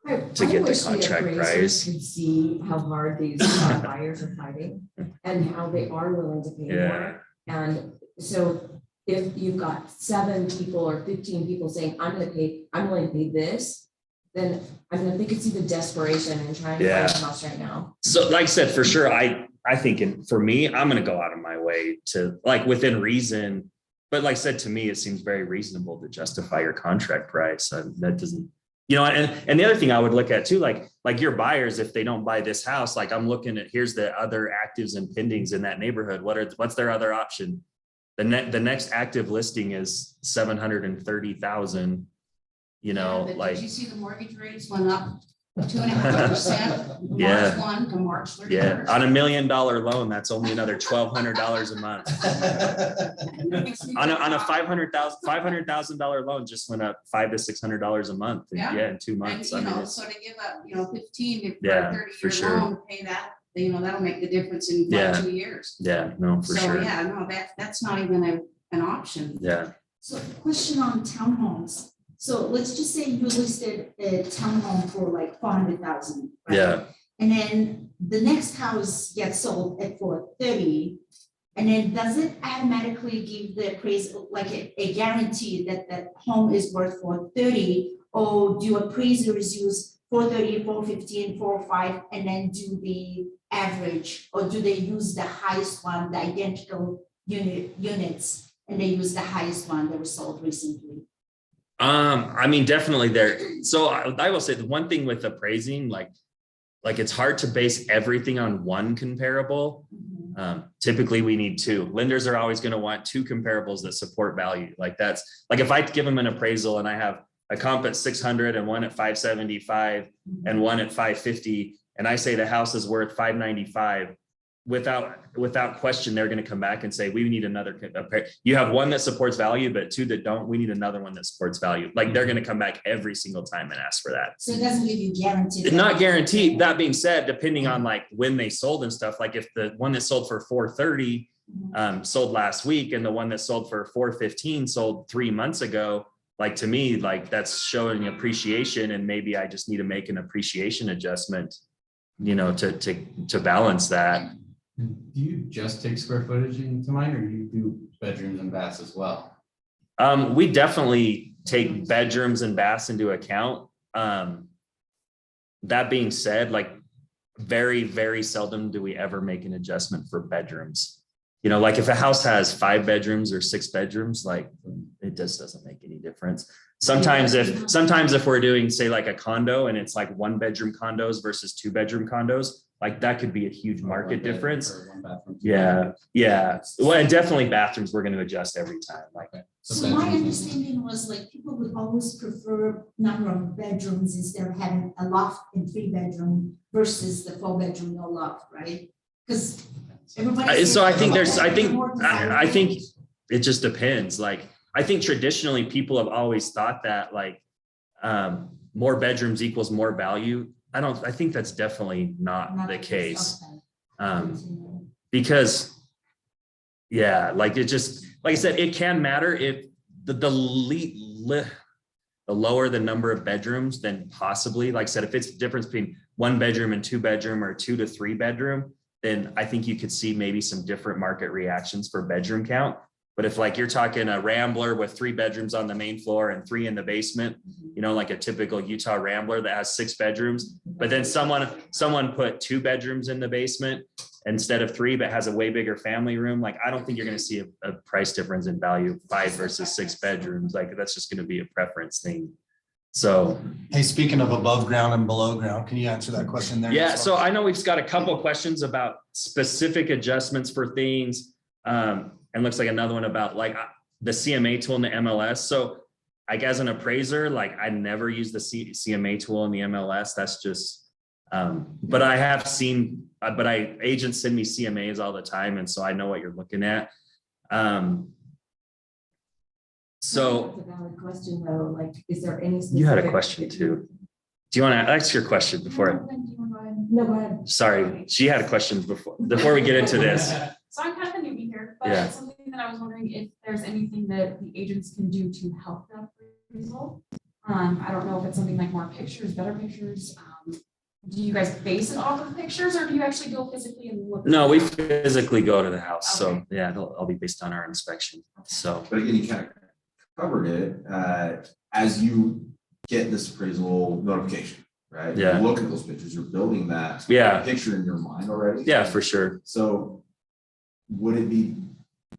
Speaker 2: I
Speaker 5: get the
Speaker 2: wish
Speaker 5: contract
Speaker 2: appraisers
Speaker 5: price.
Speaker 2: Could see how hard these buyers are fighting and how they are willing to pay
Speaker 5: Yeah.
Speaker 2: more. And so if you've got 7 people or 15 people saying, I'm willing to pay this, then I'm gonna think it's see the desperation and trying to
Speaker 5: Yeah.
Speaker 2: find a house right now.
Speaker 5: So like I said, for sure, I think for me, I'm gonna go out of my way to, like, within reason. But like I said, to me, it seems very reasonable to justify your contract price. That doesn't, you know, and the other thing I would look at too, like your buyers, if they don't buy this house, like I'm looking at, here's the other actives and pendings in that neighborhood. What's their other option? The next active listing is 730,000. You know,
Speaker 3: Yeah, but
Speaker 5: like,
Speaker 3: did you see the mortgage rates went up 2.5%?
Speaker 5: Yeah.
Speaker 3: March 1 to March 31st.
Speaker 5: yeah, on $1 million loan, that's only another $1,200 a month. On a $500,000 loan just went up $500 to $600 a month.
Speaker 3: Yeah.
Speaker 5: Yeah, in 2
Speaker 3: And,
Speaker 5: months. I
Speaker 3: you
Speaker 5: mean,
Speaker 3: know,
Speaker 5: it's-
Speaker 3: so to give up, 15 for
Speaker 5: Yeah,
Speaker 3: a
Speaker 5: for
Speaker 3: 30-year
Speaker 5: sure.
Speaker 3: loan, pay that, that'll make the difference in
Speaker 5: Yeah.
Speaker 3: 2 years.
Speaker 5: yeah, no, for
Speaker 3: So,
Speaker 5: sure.
Speaker 3: yeah, no, that's not even an option.
Speaker 5: Yeah,
Speaker 6: So question on townhomes. So let's just say you listed a townhome for like 400,000. right?
Speaker 5: yeah,
Speaker 6: And then the next house gets sold at 430. And then does it automatically give the appraiser like a guarantee that that home is worth 430? Or do appraisers use 430, 415, 405 and then do the average? Or do they use the highest one, the identical units, and they use the highest one that was sold recently?
Speaker 5: I mean, definitely there. So I will say the one thing with appraising, like it's hard to base everything on one comparable. Typically we need 2. Lenders are always going to want 2 comparables that support value. Like that's like, if I give them an appraisal and I have a comp at 600 and one at 575 and one at 550, and I say the house is worth 595, without question, they're going to come back and say, we need another. You have one that supports value, but 2 that don't. We need another one that supports value. Like they're going to come back every single time and ask for that.
Speaker 6: So it doesn't give you guaranteed.
Speaker 5: Not guaranteed. That being said, depending on like when they sold and stuff, like if the one that sold for 430 sold last week and the one that sold for 415 sold 3 months ago, like to me, like that's showing appreciation, and maybe I just need to make an appreciation adjustment, to balance that.
Speaker 10: Do you just take square footage into mind, or do you do bedrooms and baths as well?
Speaker 5: We definitely take bedrooms and baths into account. That being said, like very, very seldom do we ever make an adjustment for bedrooms. Like if a house has 5 bedrooms or 6 bedrooms, like it just doesn't make any difference. Sometimes if we're doing, say, like a condo and it's like 1-bedroom condos versus 2-bedroom condos, like that could be a huge market difference. Yeah. Well, and definitely bathrooms, we're going to adjust every time. Like,
Speaker 6: So my understanding was like people would always prefer number of bedrooms instead of having a loft and 3-bedroom versus the 4-bedroom no loft, right? Because everybody.
Speaker 5: so I think it just depends. Like, I think traditionally people have always thought that like more bedrooms equals more value. I think that's definitely not the case. Because like it just, like I said, it can matter if the lower the number of bedrooms, then possibly, like I said, if it's the difference between 1 bedroom and 2 bedroom or 2 to 3 bedroom, then I think you could see maybe some different market reactions for bedroom count. But if like you're talking a Rambler with 3 bedrooms on the main floor and 3 in the basement, you know, like a typical Utah Rambler that has 6 bedrooms, but then someone put 2 bedrooms in the basement instead of 3, but has a way bigger family room, like I don't think you're going to see a price difference in value, 5 versus 6 bedrooms. Like that's just going to be a preference thing. So,
Speaker 1: Hey, speaking of above ground and below ground, can you answer that question there?
Speaker 5: yeah, so I know we've got a couple of questions about specific adjustments for things. And looks like another one about like the CMA tool in the MLS. So like as an appraiser, like I never use the CMA tool in the MLS. That's just, but I have seen, agents send me CMAs all the time. And so I know what you're looking at. So
Speaker 2: That's a valid question though, like, is there any?
Speaker 5: you had a
Speaker 2: specific-
Speaker 5: question too. Do you want to ask your question before?
Speaker 2: No, go ahead.
Speaker 5: Sorry, she had a question before we get into this.
Speaker 11: So I'm kind of a newbie here, but
Speaker 5: Yeah.
Speaker 11: it's something that I was wondering if there's anything that the agents can do to help that appraisal. I don't know if it's something like more pictures, better pictures. Do you guys base it off of pictures or do you actually go physically and look?
Speaker 5: No, we physically go to the house. So
Speaker 11: Okay.
Speaker 5: yeah, it'll be based on our inspection. So.
Speaker 7: But again, you kind of covered it, as you get this appraisal notification, right?
Speaker 5: Yeah.
Speaker 7: You look at those pictures, you're building that.
Speaker 5: Yeah.
Speaker 7: Picture in your mind already.
Speaker 5: Yeah, for sure.
Speaker 7: So would it be,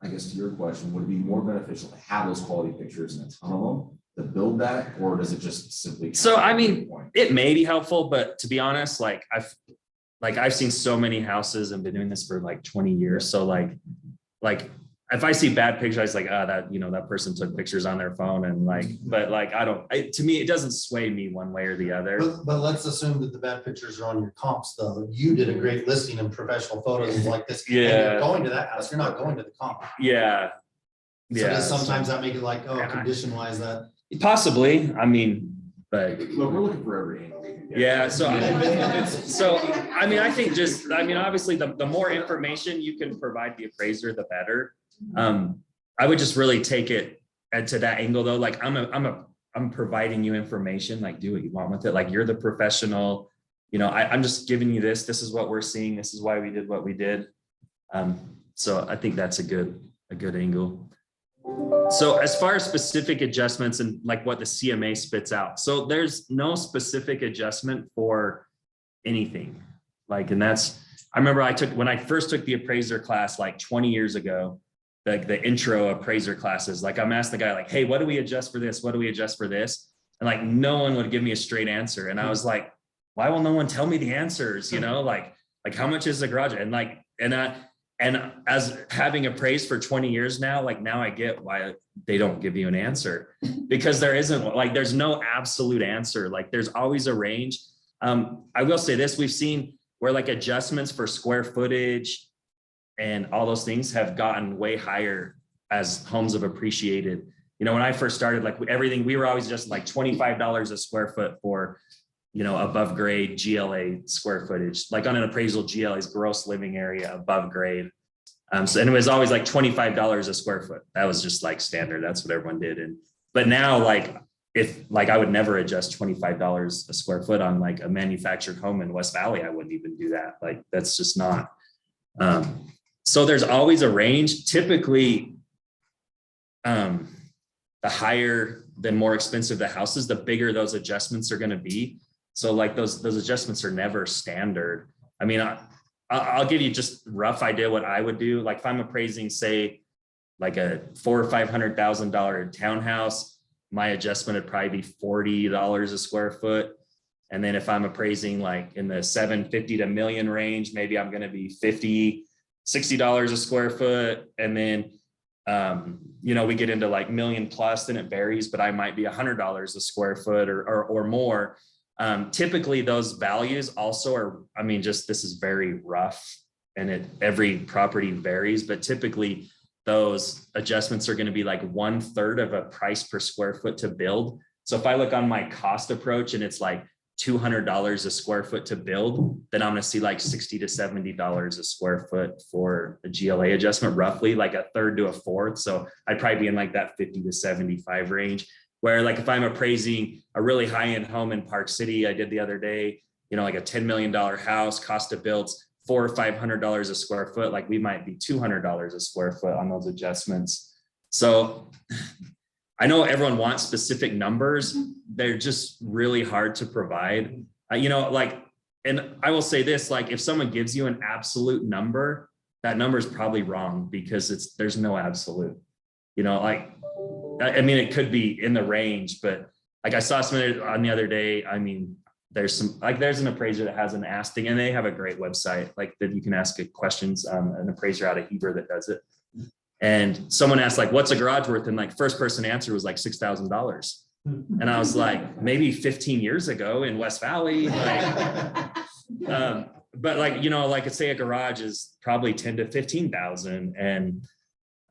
Speaker 7: I guess to your question, would it be more beneficial to have those quality pictures and a ton of them to build that, or does it just simply?
Speaker 5: So, I mean, it may be helpful, but to be honest, like I've seen so many houses and been doing this for like 20 years. So like if I see bad pictures, I was like, that person took pictures on their phone and but to me, it doesn't sway me one way or the other.
Speaker 1: But let's assume that the bad pictures are on your comps though. You did a great listing and professional photos like this. and
Speaker 5: Yeah.
Speaker 1: You're going to that house, you're not going to the comp.
Speaker 5: Yeah.
Speaker 1: So
Speaker 5: Yeah.
Speaker 1: does sometimes that make it like, oh,
Speaker 5: Yeah.
Speaker 1: condition wise that.
Speaker 5: Possibly, I mean, but
Speaker 7: Look, we're looking for every angle. we can get.
Speaker 5: yeah, so I mean, I think obviously the more information you can provide the appraiser, the better. I would just really take it to that angle though. Like I'm providing you information, like do what you want with it. Like you're the professional, I'm just giving you this. This is what we're seeing. This is why we did what we did. So I think that's a good angle. So as far as specific adjustments and like what the CMA spits out, so there's no specific adjustment for anything. Like, and I remember when I first took the appraiser class like 20 years ago, like the intro appraiser classes, like I'm asked the guy like, hey, what do we adjust for this? What do we adjust for this? And like, no one would give me a straight answer. And I was like, why will no one tell me the answers? Like how much is the garage? And as having appraised for 20 years now, like now I get why they don't give you an answer, because there's no absolute answer. Like there's always a range. I will say this, we've seen where like adjustments for square footage and all those things have gotten way higher as homes have appreciated. When I first started, like everything, we were always just like $25 a square foot for, above grade GLA square footage, like on an appraisal, GLA's gross living area above grade. And it was always like $25 a square foot. That was just like standard. That's what everyone did. But now I would never adjust $25 a square foot on like a manufactured home in West Valley. I wouldn't even do that. Like, that's just not. So there's always a range. Typically, the higher, the more expensive the house is, the bigger those adjustments are going to be. So like those adjustments are never standard. I mean, I'll give you just rough idea what I would do. Like if I'm appraising, say, like a $400,000 or $500,000 townhouse, my adjustment would probably be $40 a square foot. And then if I'm appraising like in the $750,000 to $1 million range, maybe I'm going to be $50, $60 a square foot. And then, we get into like $1 million plus, then it varies, but I might be $100 a square foot or more. Typically those values also are, this is very rough and every property varies, but typically those adjustments are going to be like 1/3 of a price per square foot to build. So if I look on my cost approach and it's like $200 a square foot to build, then I'm going to see like $60 to $70 a square foot for a GLA adjustment, roughly like 1/3 to 1/4. So I'd probably be in like that 50 to 75 range. Where like if I'm appraising a really high-end home in Park City, I did the other day, like a $10 million house, cost to build's $400 or $500 a square foot, like we might be $200 a square foot on those adjustments. So I know everyone wants specific numbers. They're just really hard to provide. You know, like, and I will say this, like if someone gives you an absolute number, that number is probably wrong because there's no absolute, you know, like, I mean, it could be in the range, but like I saw something on the other day. I mean, there's an appraiser that has an ask thing and they have a great website like that you can ask questions, an appraiser out of Heber that does it. And someone asked like, what's a garage worth? And like first person answer was like $6,000. And I was like, maybe 15 years ago in West Valley. Like, but like, you know, like say a garage is probably 10 to 15,000. And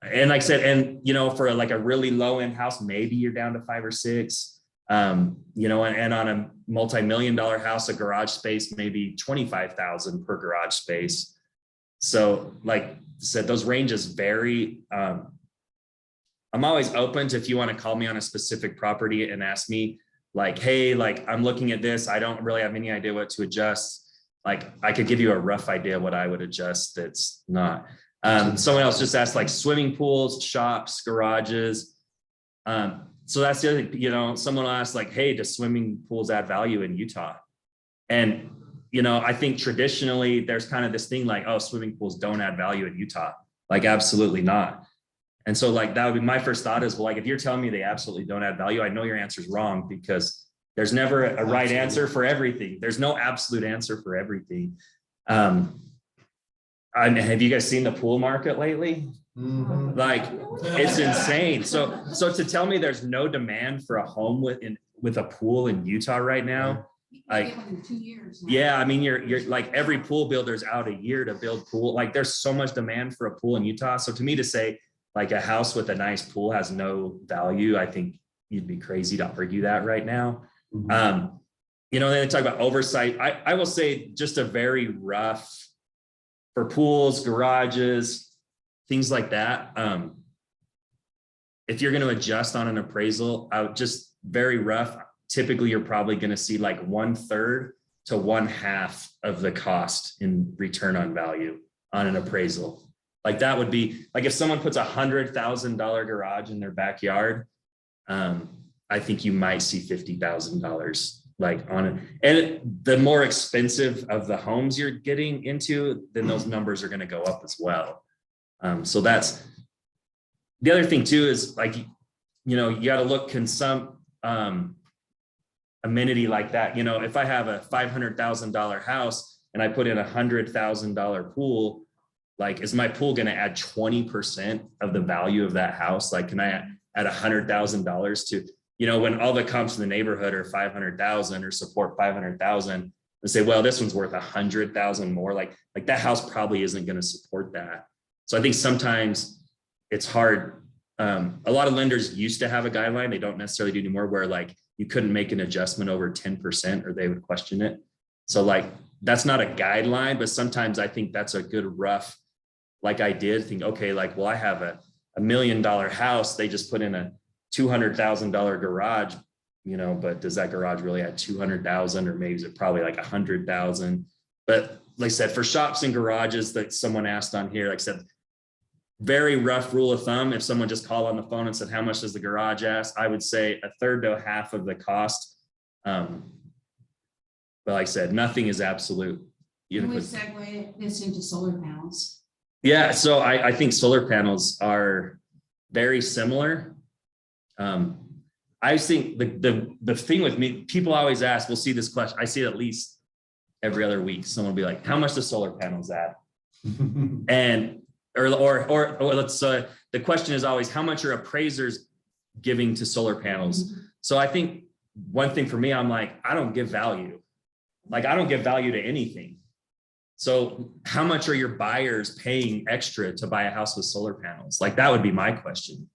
Speaker 5: like I said, and you know, for like a really low end house, maybe you're down to 5 or 6. You know, and on a multi-million-dollar house, a garage space, maybe 25,000 per garage space. So like I said, those ranges vary. I'm always open to, if you want to call me on a specific property and ask me like, hey, like I'm looking at this, I don't really have any idea what to adjust. Like I could give you a rough idea what I would adjust. That's not. Someone else just asked like swimming pools, shops, garages. So that's the other thing, you know, someone asked like, hey, does swimming pools add value in Utah? And, you know, I think traditionally there's kind of this thing like, oh, swimming pools don't add value in Utah. Like, absolutely not. And so like, that would be my first thought is, well, like, if you're telling me they absolutely don't add value, I know your answer is wrong because there's never a right answer for everything. There's no absolute answer for everything. Have you guys seen the pool market lately?
Speaker 1: Mhm.
Speaker 5: Like it's insane. So to tell me there's no demand for a home with a pool in Utah right now, like,
Speaker 3: In 2 years. now.
Speaker 5: yeah, I mean, you're like every pool builder's out a year to build pool. Like there's so much demand for a pool in Utah. So to me to say like a house with a nice pool has no value, I think you'd be crazy to argue that right now.
Speaker 1: Mhm.
Speaker 5: You know, then they talk about oversight. I will say just a very rough for pools, garages, things like that. If you're going to adjust on an appraisal, I would just very rough. Typically, you're probably going to see like 1/3 to 1/2 of the cost in return on value on an appraisal. Like that would be like if someone puts $100,000 garage in their backyard, I think you might see $50,000 like on it. And the more expensive of the homes you're getting into, then those numbers are going to go up as well. So that's the other thing too, is like, you know, you got to look, can some amenity like that, you know, if I have a $500,000 house and I put in $100,000 pool, like, is my pool going to add 20% of the value of that house? Like, can I add $100,000 to, you know, when all the comps in the neighborhood are 500,000 or support 500,000 and say, well, this one's worth 100,000 more, like that house probably isn't going to support that. So I think sometimes it's hard. A lot of lenders used to have a guideline. They don't necessarily do anymore, where like you couldn't make an adjustment over 10% or they would question it. So like, that's not a guideline, but sometimes I think that's a good rough, like I did think, okay, like, well, I have a $1 million house. They just put in a $200,000 garage, you know, but does that garage really add 200,000 or maybe is it probably like 100,000? But like I said, for shops and garages that someone asked on here, like I said, very rough rule of thumb. If someone just called on the phone and said, how much does the garage ask? I would say 1/3 to 1/2 of the cost. But like I said, nothing is absolute.
Speaker 3: Can we segue this into solar panels?
Speaker 5: Yeah, so I think solar panels are very similar. I think the thing with me, people always ask, we'll see this question. I see it at least every other week. Someone will be like, how much do solar panels add? And or let's the question is always, how much are appraisers giving to solar panels? So I think one thing for me, I'm like, I don't give value. Like I don't give value to anything. So how much are your buyers paying extra to buy a house with solar panels? Like that would be my question.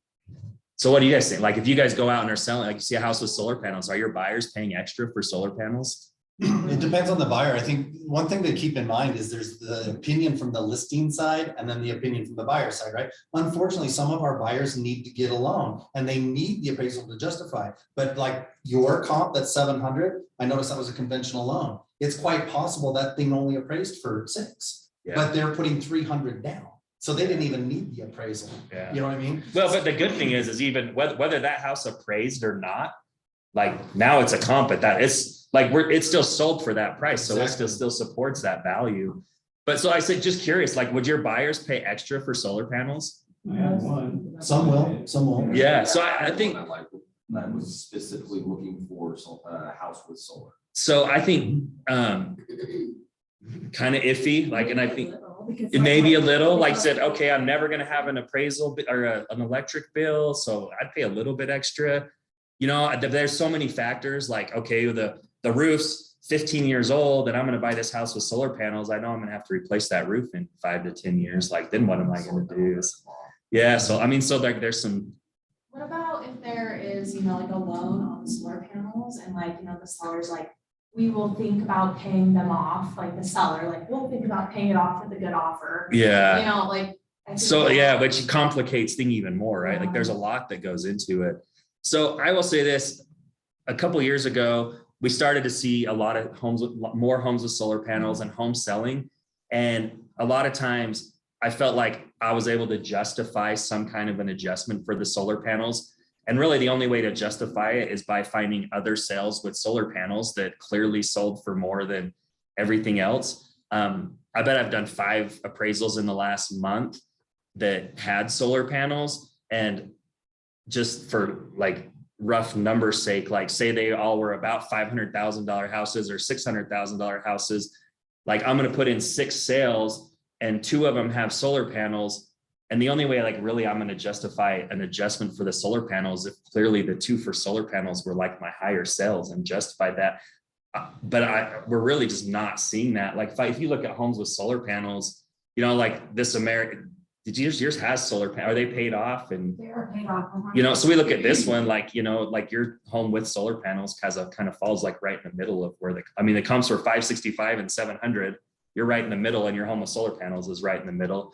Speaker 5: So what do you guys think? Like if you guys go out and are selling, like you see a house with solar panels, are your buyers paying extra for solar panels?
Speaker 1: It depends on the buyer. I think one thing to keep in mind is there's the opinion from the listing side and then the opinion from the buyer side, right? Unfortunately, some of our buyers need to get a loan and they need the appraisal to justify. But like your comp, that's 700, I noticed that was a conventional loan. It's quite possible that thing only appraised for 6.
Speaker 5: Yeah,
Speaker 1: but they're putting 300 down. So they didn't even need the appraisal.
Speaker 5: yeah.
Speaker 1: You know what I mean?
Speaker 5: Well, but the good thing is even whether that house appraised or not, like now it's a comp at that, it's like it's still sold for that price. So it
Speaker 1: Exactly.
Speaker 5: still supports that value. But so I said, just curious, like, would your buyers pay extra for solar panels?
Speaker 8: I had one.
Speaker 1: Some will, some won't.
Speaker 5: Yeah, so I think,
Speaker 7: That was specifically looking for a house with solar.
Speaker 5: so I think, kind of iffy, like, and I think
Speaker 2: Because
Speaker 5: it may be a little, like said, okay, I'm never gonna have an appraisal or an electric bill, so I'd pay a little bit extra. You know, there's so many factors, like, okay, the roof's 15 years old and I'm gonna buy this house with solar panels. I know I'm gonna have to replace that roof in 5 to 10 years. Like, then what am I gonna do? Yeah, so I mean, so like there's some,
Speaker 11: What about if there is, like a loan on the solar panels and like, the seller's like, we will think about paying them off, like the seller, like, we'll think about paying it off with a good offer.
Speaker 5: yeah.
Speaker 11: Like. I think
Speaker 5: So
Speaker 11: that-
Speaker 5: yeah, which complicates thing even more, right? Like there's a lot that goes into it. So I will say this, a couple years ago, we started to see a lot of more homes with solar panels and home selling. And a lot of times I felt like I was able to justify some kind of an adjustment for the solar panels. And really the only way to justify it is by finding other sales with solar panels that clearly sold for more than everything else. I bet I've done 5 appraisals in the last month that had solar panels, and just for like rough numbers sake, like say they all were about $500,000 houses or $600,000 houses, like I'm going to put in 6 sales and 2 of them have solar panels. And the only way like really I'm going to justify an adjustment for the solar panels, if clearly the 2 for solar panels were like my higher sales and justify that. But we're really just not seeing that. Like if you look at homes with solar panels, like this American, yours has solar panel, are they paid off? And
Speaker 2: They are paid off.
Speaker 5: so we look at this one, like, like your home with solar panels kind of falls like right in the middle of where the comps were 565 and 700. You're right in the middle, and your home with solar panels is right in the middle.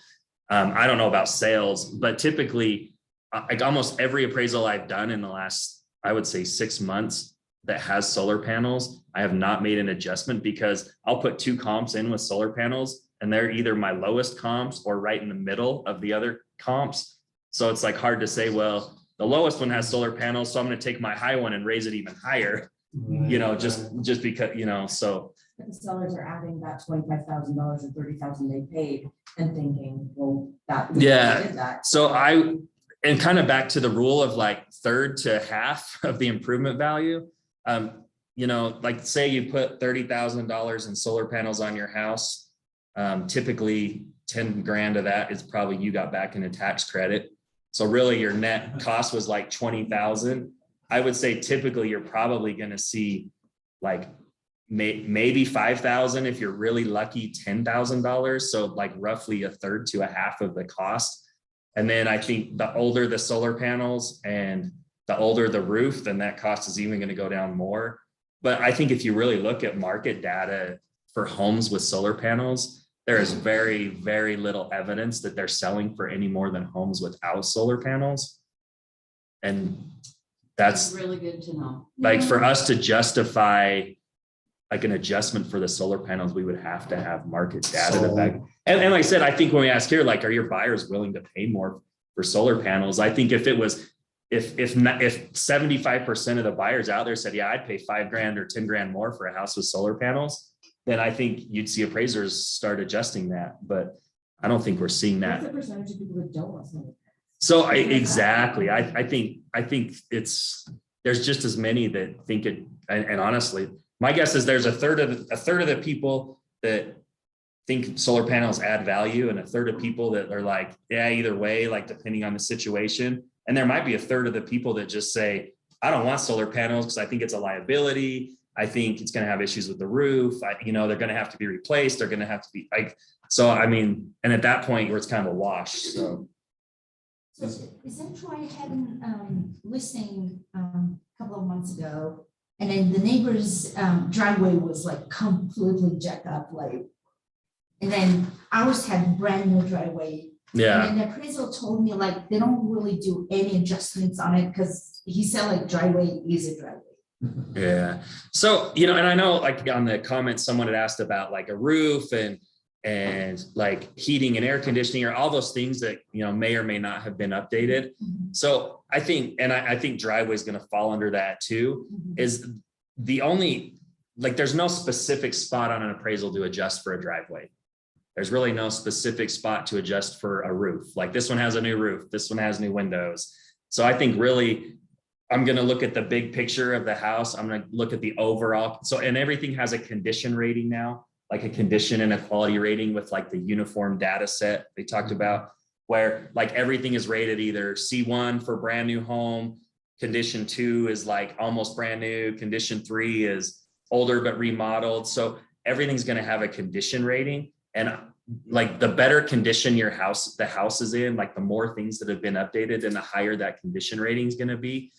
Speaker 5: I don't know about sales, but typically like almost every appraisal I've done in the last, I would say 6 months that has solar panels, I have not made an adjustment because I'll put 2 comps in with solar panels and they're either my lowest comps or right in the middle of the other comps. So it's like hard to say, well, the lowest one has solar panels, so I'm going to take my high one and raise it even higher, just because, so.
Speaker 2: But the sellers are adding that $25,000 or $30,000 they paid and thinking, well, that.
Speaker 5: Yeah.
Speaker 2: Did that.
Speaker 5: So and kind of back to the rule of like third to half of the improvement value. Like say you put $30,000 in solar panels on your house. Typically 10 grand of that is probably you got back in a tax credit. So really your net cost was like 20,000. I would say typically you're probably going to see like maybe 5,000 if you're really lucky, $10,000. So like roughly a third to a half of the cost. And then I think the older the solar panels and the older the roof, then that cost is even going to go down more. But I think if you really look at market data for homes with solar panels, there is very, very little evidence that they're selling for any more than homes without solar panels. And that's
Speaker 3: really good to know.
Speaker 5: like for us to justify like an adjustment for the solar panels, we would have to have market data to back. And like I said, I think when we ask here, like, are your buyers willing to pay more for solar panels? I think if 75% of the buyers out there said, yeah, I'd pay 5 grand or 10 grand more for a house with solar panels, then I think you'd see appraisers start adjusting that. But I don't think we're seeing that.
Speaker 2: What's the percentage of people that don't want solar panels?
Speaker 5: So exactly. I think there's just as many that think it, and honestly, my guess is there's a third of the people that think solar panels add value, and a third of people that are like, yeah, either way, like depending on the situation. And there might be a third of the people that just say, I don't want solar panels because I think it's a liability. I think it's going to have issues with the roof. They're going to have to be replaced. They're going to have to be like, so, I mean, and at that point where it's kind of a wash. So
Speaker 6: essentially I had an listing a couple of months ago, and then the neighbor's driveway was like completely jacked up, like, and then ours had brand new driveway.
Speaker 5: yeah.
Speaker 6: And then the appraisal told me like they don't really do any adjustments on it because he said like driveway is a driveway.
Speaker 5: Yeah. So, and I know like on the comments, someone had asked about like a roof and and like heating and air conditioning, or all those things that, you know, may or may not have been updated. So I think, and I think driveway is going to fall under that too, is the only, like, there's no specific spot on an appraisal to adjust for a driveway. There's really no specific spot to adjust for a roof. Like this one has a new roof, this one has new windows. So I think really I'm going to look at the big picture of the house. I'm going to look at the overall. So, and everything has a condition rating now, like a condition and a quality rating with like the uniform data set they talked about, where like everything is rated either C1 for brand new home, condition 2 is like almost brand new, condition 3 is older but remodeled. So everything's going to have a condition rating, and like the better condition your house, the house is in, like the more things that have been updated and the higher that condition rating is going to be.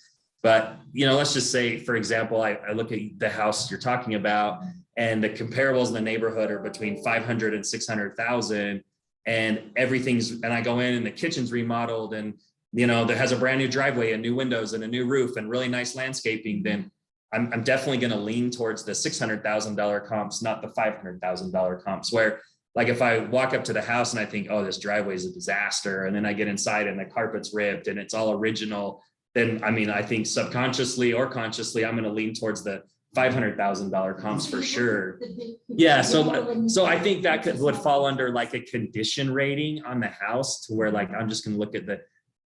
Speaker 5: But, you know, let's just say, for example, I look at the house you're talking about, and the comparables in the neighborhood are between 500 and 600,000, and everything's, and I go in and the kitchen's remodeled, and, you know, that has a brand new driveway and new windows and a new roof and really nice landscaping, then I'm definitely going to lean towards the $600,000 comps, not the $500,000 comps, where like if I walk up to the house and I think, oh, this driveway is a disaster, and then I get inside and the carpet's ripped and it's all original, then I mean, I think subconsciously or consciously, I'm going to lean towards the $500,000 comps for sure. Yeah, so I think that would fall under like a condition rating on the house, to where like I'm just going to look at the,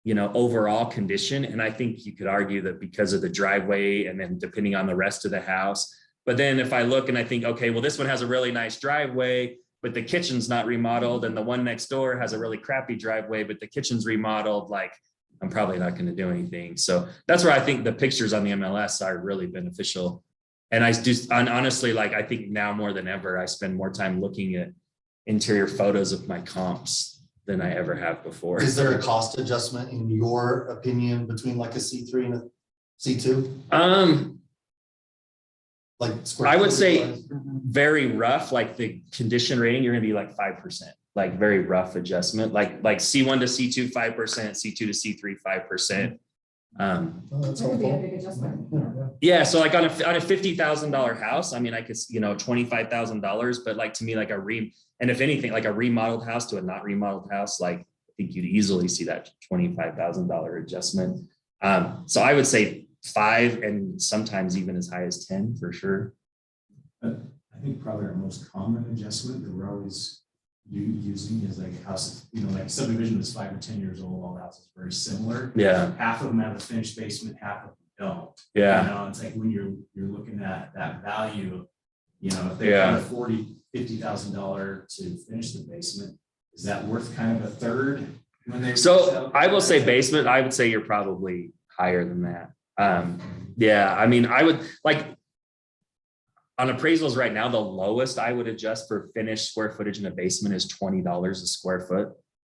Speaker 5: you know, overall condition. And I think you could argue that because of the driveway and then depending on the rest of the house. But then if I look and I think, okay, well, this one has a really nice driveway, but the kitchen's not remodeled, and the one next door has a really crappy driveway, but the kitchen's remodeled, like I'm probably not going to do anything. So that's where I think the pictures on the MLS are really beneficial. And I just, honestly, like, I think now more than ever, I spend more time looking at interior photos of my comps than I ever have before.
Speaker 1: Is there a cost adjustment in your opinion between like a C3 and a C2? Like
Speaker 5: I would say very rough, like the condition rating, you're gonna be like 5%, like very rough adjustment, like C1 to C2, 5%, C2 to C3, 5%.
Speaker 1: That's
Speaker 2: That could be a
Speaker 1: helpful.
Speaker 2: big adjustment.
Speaker 5: Yeah, so like on a $50,000 house, I mean, I could, you know, $25,000, but like to me, like and if anything, like a remodeled house to a not remodeled house, like I think you'd easily see that $25,000 adjustment. So I would say 5, and sometimes even as high as 10 for sure.
Speaker 12: I think probably our most common adjustment that we're always using is like a house, you know, like subdivision is 5 or 10 years old, all the houses very similar.
Speaker 5: Yeah.
Speaker 12: Half of them have a finished basement, half of them don't.
Speaker 5: Yeah.
Speaker 12: You know, it's like when you're looking at that value, you know, if they
Speaker 5: Yeah.
Speaker 12: got a $50,000 to finish the basement, is that worth kind of a third? When they
Speaker 5: So I will say basement, I would say you're probably higher than that. Yeah, I mean, I would like on appraisals right now, the lowest I would adjust for finished square footage in a basement is $20 a square foot.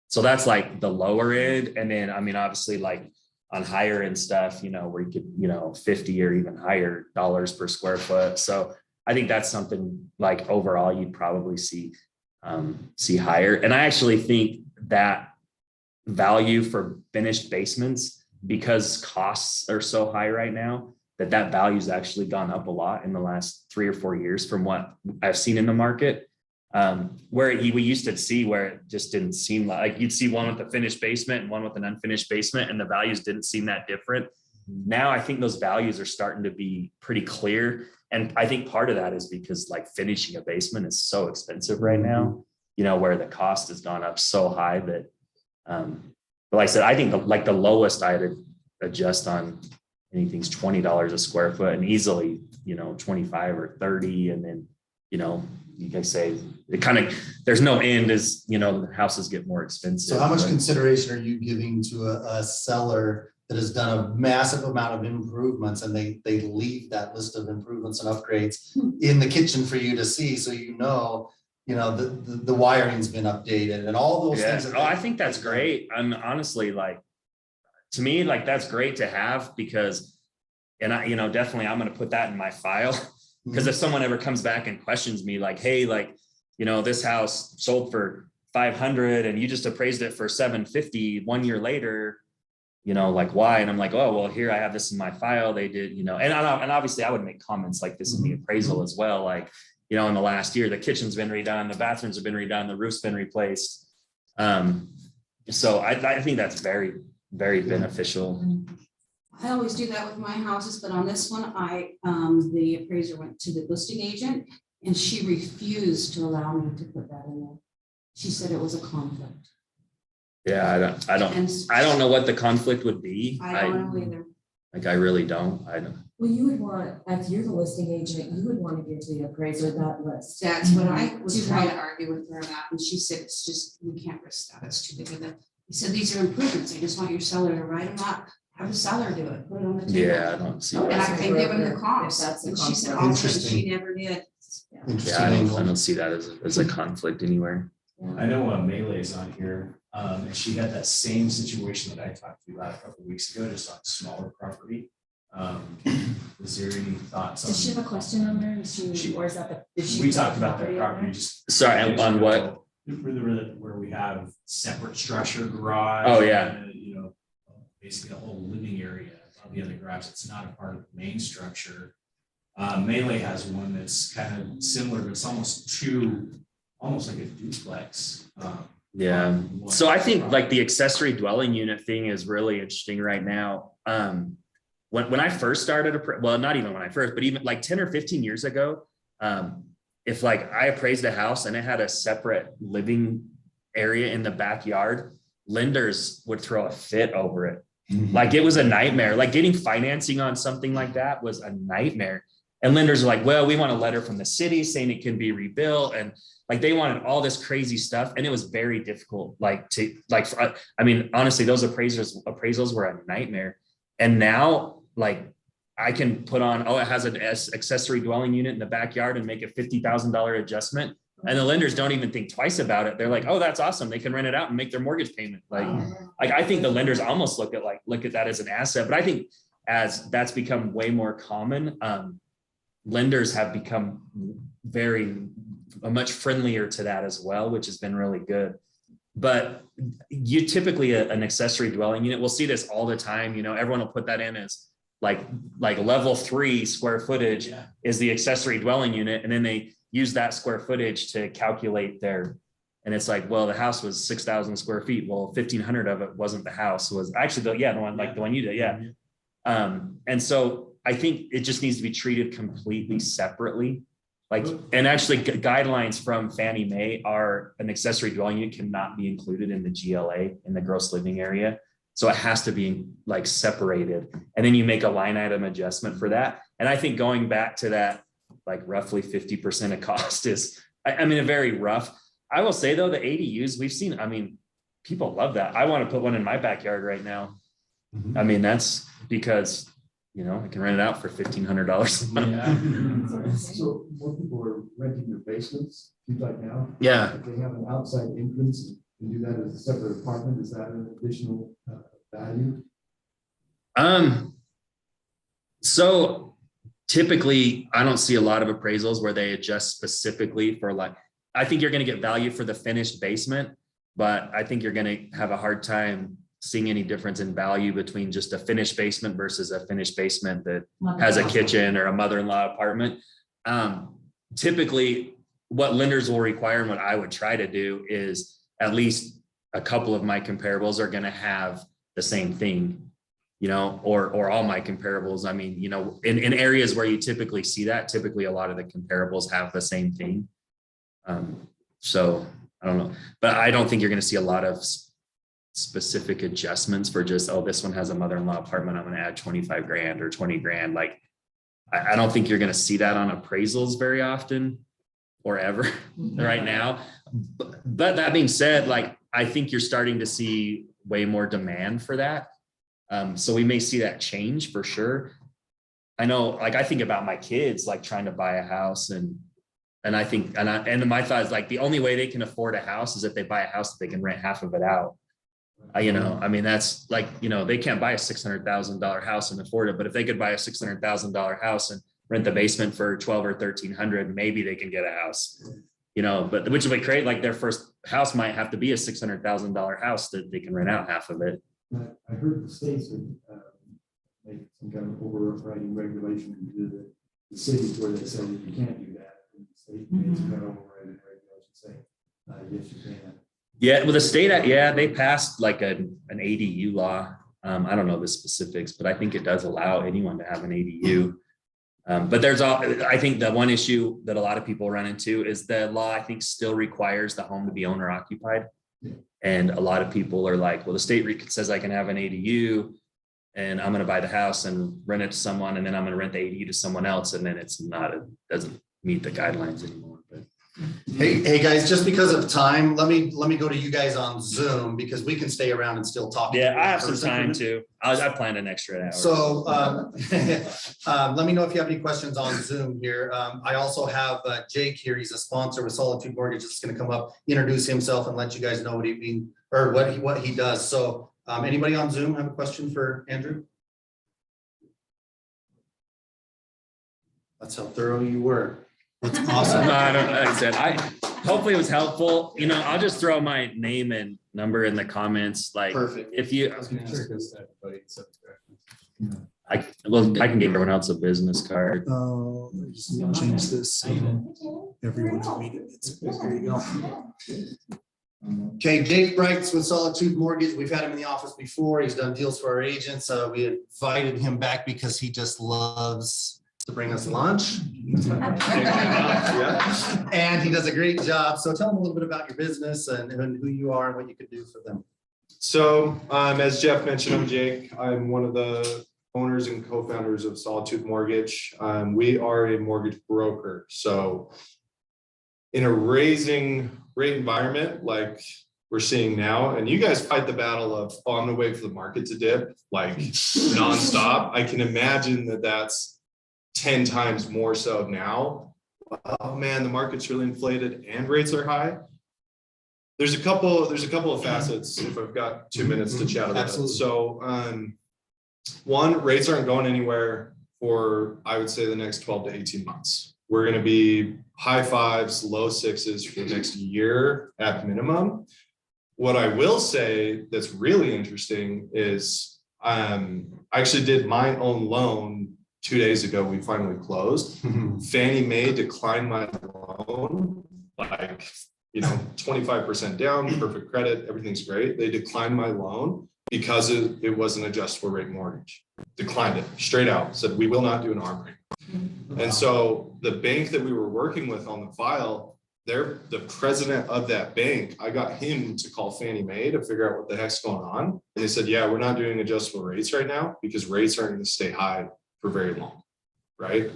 Speaker 5: So that's like the lower end. And then, I mean, obviously like on higher end stuff, you know, where you could, you know, 50 or even higher dollars per square foot. So I think that's something like overall you'd probably see higher. And I actually think that value for finished basements, because costs are so high right now, that value's actually gone up a lot in the last 3 or 4 years from what I've seen in the market. Where we used to see where it just didn't seem like you'd see one with a finished basement and one with an unfinished basement, and the values didn't seem that different. Now I think those values are starting to be pretty clear. And I think part of that is because like finishing a basement is so expensive right now, you know, where the cost has gone up so high that, but like I said, I think the lowest I'd adjust on anything's $20 a square foot, and easily, you know, 25 or 30. And then, you know, you can say it kind of, there's no end as, you know, the houses get more expensive.
Speaker 1: So how much
Speaker 5: but-
Speaker 1: consideration are you giving to a seller that has done a massive amount of improvements, and they leave that list of improvements and upgrades in the kitchen for you to see, so you know, the wiring's been updated and all those
Speaker 5: Yeah.
Speaker 1: things.
Speaker 5: Oh, I think that's great. I'm honestly like, to me, like that's great to have, because, and I, you know, definitely I'm going to put that in my file, because if someone ever comes back and questions me like, hey, like, you know, this house sold for 500 and you just appraised it for 750 1 year later, you know, like why? And I'm like, oh, well, here I have this in my file. They did, you know, and obviously I would make comments like this in the appraisal as well. Like, you know, in the last year. The kitchen's been redone, the bathrooms have been redone, the roof's been replaced. So I think that's very, very beneficial.
Speaker 3: I always do that with my houses, but on this one, the appraiser went to the listing agent and she refused to allow me to put that in there. She said it was a conflict.
Speaker 5: Yeah, I don't know what the conflict would be.
Speaker 3: I don't know either.
Speaker 5: Like, I really don't. I don't.
Speaker 2: Well, you would want, if you're the listing agent, you would want to give the appraiser that list.
Speaker 3: That's what I was trying to argue with her about, and she said, it's just, we can't risk that, it's too big of a. He said, these are improvements, I just want your seller to write them up, have the seller do it, put it on the table.
Speaker 5: Yeah, I don't see.
Speaker 3: And
Speaker 5: that.
Speaker 3: I can give them the
Speaker 2: If
Speaker 3: comps,
Speaker 2: that's the
Speaker 3: and she said,
Speaker 2: conflict.
Speaker 3: also,
Speaker 1: Interesting.
Speaker 3: she never did.
Speaker 5: Yeah, I don't see that as a conflict anywhere.
Speaker 12: I know Melee's on here, and she had that same situation that I talked to you about a couple of weeks ago, just on smaller property. Is there any thoughts on?
Speaker 2: Does she have a question on there? Or is that the?
Speaker 12: We talked about that
Speaker 2: on
Speaker 12: property,
Speaker 2: there?
Speaker 12: just.
Speaker 5: Sorry, on what?
Speaker 12: Where we have separate structure garage.
Speaker 5: Oh, yeah.
Speaker 12: and, you know, basically a whole living area of the other garage. It's not a part of the main structure. Melee has one that's kind of similar, but it's almost like a duplex.
Speaker 5: Yeah.
Speaker 12: on one
Speaker 5: So I think
Speaker 12: property.
Speaker 5: like the accessory dwelling unit thing is really interesting right now. When I first started, well, not even when I first, but even like 10 or 15 years ago, if like I appraised a house and it had a separate living area in the backyard, lenders would throw a fit over it. Like it was a nightmare. Like getting financing on something like that was a nightmare. And lenders are like, well, we want a letter from the city saying it can be rebuilt. And like they wanted all this crazy stuff. And it was very difficult. I mean, honestly, those appraisals were a nightmare. And now, like, I can put on, oh, it has an accessory dwelling unit in the backyard and make a $50,000 adjustment. And the lenders don't even think twice about it. They're like, oh, that's awesome. They can rent it out and make their mortgage payment. Like I think the lenders almost look at that as an asset. But I think as that's become way more common, lenders have become much friendlier to that as well, which has been really good. But you typically an accessory dwelling unit, we'll see this all the time. You know, everyone will put that in as like level 3 square footage is the accessory dwelling unit. And then they use that square footage to calculate and it's like, well, the house was 6,000 square feet. Well, 1,500 of it wasn't the house, was actually the one you did. Yeah. And so I think it just needs to be treated completely separately. And actually guidelines from Fannie Mae are an accessory dwelling unit cannot be included in the GLA in the gross living area. So it has to be like separated. And then you make a line item adjustment for that. And I think going back to that, like roughly 50% of cost is, I mean, a very rough. I will say though, the ADUs we've seen, I mean, people love that. I want to put one in my backyard right now. I mean, that's because, you know, I can rent it out for $1,500 a month.
Speaker 8: So more people are renting their basements, like now.
Speaker 5: Yeah.
Speaker 8: If they have an outside entrance and do that as a separate apartment, is that an additional value?
Speaker 5: So typically I don't see a lot of appraisals where they adjust specifically for I think you're going to get value for the finished basement, but I think you're going to have a hard time seeing any difference in value between just a finished basement versus a finished basement that has a kitchen or a mother-in-law apartment. Typically what lenders will require and what I would try to do is at least a couple of my comparables are going to have the same thing, you know, or all my comparables. I mean, you know, in areas where you typically see that, typically a lot of the comparables have the same thing. So I don't know, but I don't think you're going to see a lot of specific adjustments for just, oh, this one has a mother-in-law apartment, I'm going to add 25 grand or 20 grand. Like, I don't think you're going to see that on appraisals very often or ever right now. But that being said, like, I think you're starting to see way more demand for that. So we may see that change for sure. I know, like, I think about my kids, like trying to buy a house and I think, and my thought is like, the only way they can afford a house is if they buy a house that they can rent half of it out. You know, I mean, that's like, you know, they can't buy a $600,000 house and afford it, but if they could buy a $600,000 house and rent the basement for 12 or 1,300, maybe they can get a house, you know, but which would create like their first house might have to be a $600,000 house that they can rent out half of it.
Speaker 8: I heard the states would make some kind of overriding regulation to the cities where they say that you can't do that. state needs to kind of override it, right? I should say, yes, you can.
Speaker 5: Yeah, well, the state, yeah, they passed like an ADU law. I don't know the specifics, but I think it does allow anyone to have an ADU. But I think the one issue that a lot of people run into is the law, I think, still requires the home to be owner occupied. And a lot of people are like, well, the state says I can have an ADU and I'm going to buy the house and rent it to someone, and then I'm going to rent the ADU to someone else. And then it doesn't meet the guidelines anymore. But
Speaker 1: Hey guys, just because of time, let me go to you guys on Zoom because we can stay around and still talk.
Speaker 5: yeah, I have some time too. I planned an extra hour.
Speaker 1: So let me know if you have any questions on Zoom here. I also have Jake here. He's a sponsor with Solitude Mortgage. It's going to come up, introduce himself and let you guys know what he mean or what he does. So anybody on Zoom have a question for Andrew? That's how thorough you were. That's awesome.
Speaker 5: No, I don't, like I said, hopefully it was helpful. You know, I'll just throw my name and number in the comments. Like,
Speaker 1: Perfect.
Speaker 5: if you,
Speaker 10: I was gonna ask this to everybody except
Speaker 5: I can give everyone else a business card.
Speaker 1: Oh, just change this so everyone can read it. There you go. Okay, Jake Brights with Solitude Mortgage. We've had him in the office before. He's done deals for our agents. We invited him back because he just loves to bring us lunch. Yeah. And he does a great job. So tell them a little bit about your business and who you are and what you could do for them.
Speaker 13: So as Jeff mentioned, I'm Jake. I'm one of the owners and co-founders of Solitude Mortgage. We are a mortgage broker. So in a raising rate environment like we're seeing now, and you guys fight the battle of on the way for the market to dip like nonstop. I can imagine that that's 10 times more so now. Oh man, the market's really inflated and rates are high. There's a couple of facets if I've got 2 minutes to chat about it. So one, rates aren't going anywhere for, I would say, the next 12 to 18 months. We're going to be high fives, low sixes for the next year at minimum. What I will say that's really interesting is I actually did my own loan 2 days ago. We finally closed. Fannie Mae declined my loan, like, 25% down, perfect credit, everything's great. They declined my loan because it was an adjustable rate mortgage. Declined it straight out, said we will not do an arm rate. And so the bank that we were working with on the file, the president of that bank, I got him to call Fannie Mae to figure out what the heck's going on. And they said, yeah, we're not doing adjustable rates right now because rates aren't going to stay high for very long, right?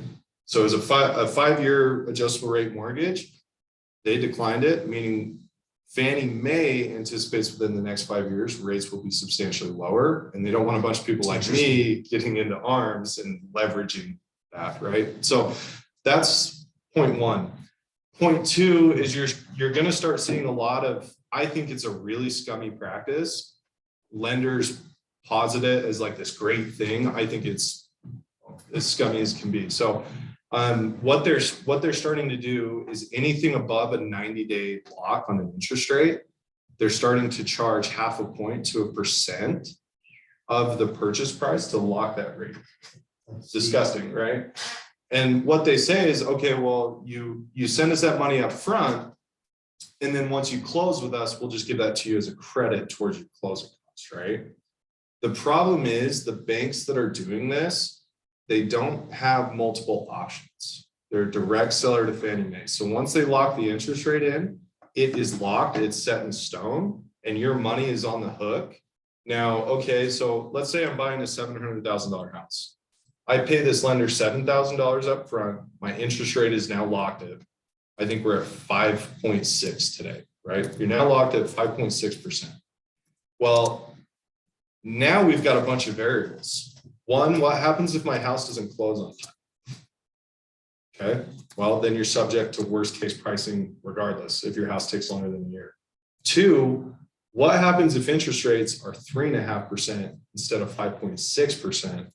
Speaker 13: So it was a 5-year adjustable rate mortgage. They declined it, meaning Fannie Mae anticipates within the next 5 years, rates will be substantially lower. And they don't want a bunch of people like me getting into arms and leveraging that, right? So that's point one. Point two is you're going to start seeing a lot of, I think it's a really scummy practice. Lenders posit it as like this great thing. I think it's as scummy as can be. So what they're starting to do is anything above a 90-day lock on an interest rate, they're starting to charge 0.5 point to 1% of the purchase price to lock that rate. It's disgusting, right? And what they say is, okay, well, you send us that money up front, and then once you close with us, we'll just give that to you as a credit towards your closing costs, right? The problem is the banks that are doing this, they don't have multiple options. They're a direct seller to Fannie Mae. So once they lock the interest rate in, it is locked, it's set in stone, and your money is on the hook. Now, okay, so let's say I'm buying a $700,000 house. I pay this lender $7,000 up front. My interest rate is now locked at, I think we're at 5.6 today, right? You're now locked at 5.6%. Well, now we've got a bunch of variables. One, what happens if my house doesn't close on time? Okay, well, then you're subject to worst case pricing regardless if your house takes longer than a year. Two, what happens if interest rates are 3.5% instead of 5.6%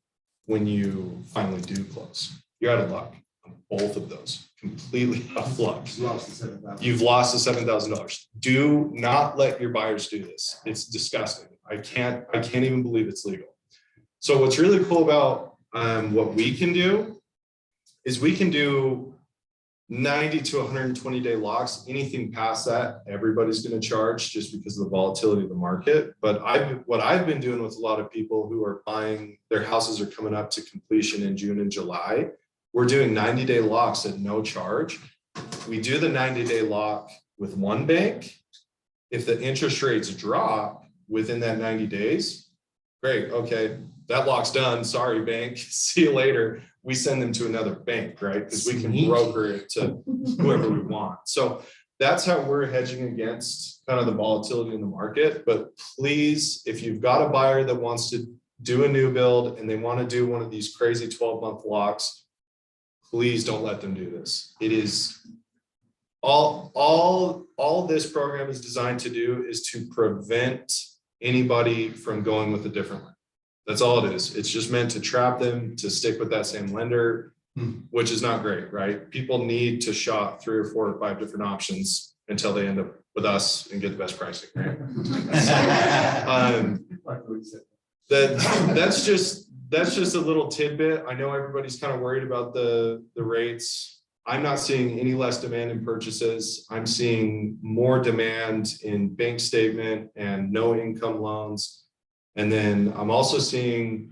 Speaker 13: when you finally do close? You're out of luck on both of those, completely out of luck. You've lost the $7,000. Do not let your buyers do this. It's disgusting. I can't even believe it's legal. So what's really cool about what we can do is we can do 90 to 120 day locks, anything past that, everybody's going to charge just because of the volatility of the market. But what I've been doing with a lot of people who are buying, their houses are coming up to completion in June and July. We're doing 90-day locks at no charge. We do the 90-day lock with one bank. If the interest rates drop within that 90 days, great, okay, that lock's done. Sorry, bank, see you later. We send them to another bank, right? Because we can broker it to whoever we want. So that's how we're hedging against kind of the volatility in the market. But please, if you've got a buyer that wants to do a new build and they want to do one of these crazy 12-month locks, please don't let them do this. It is all this program is designed to do is to prevent anybody from going with a different lender. That's all it is. It's just meant to trap them to stick with that same lender, which is not great, right? People need to shop 3 or 4 or 5 different options until they end up with us and get the best pricing, right? That's just a little tidbit. I know everybody's kind of worried about the rates. I'm not seeing any less demand in purchases. I'm seeing more demand in bank statement and no income loans. And then I'm also seeing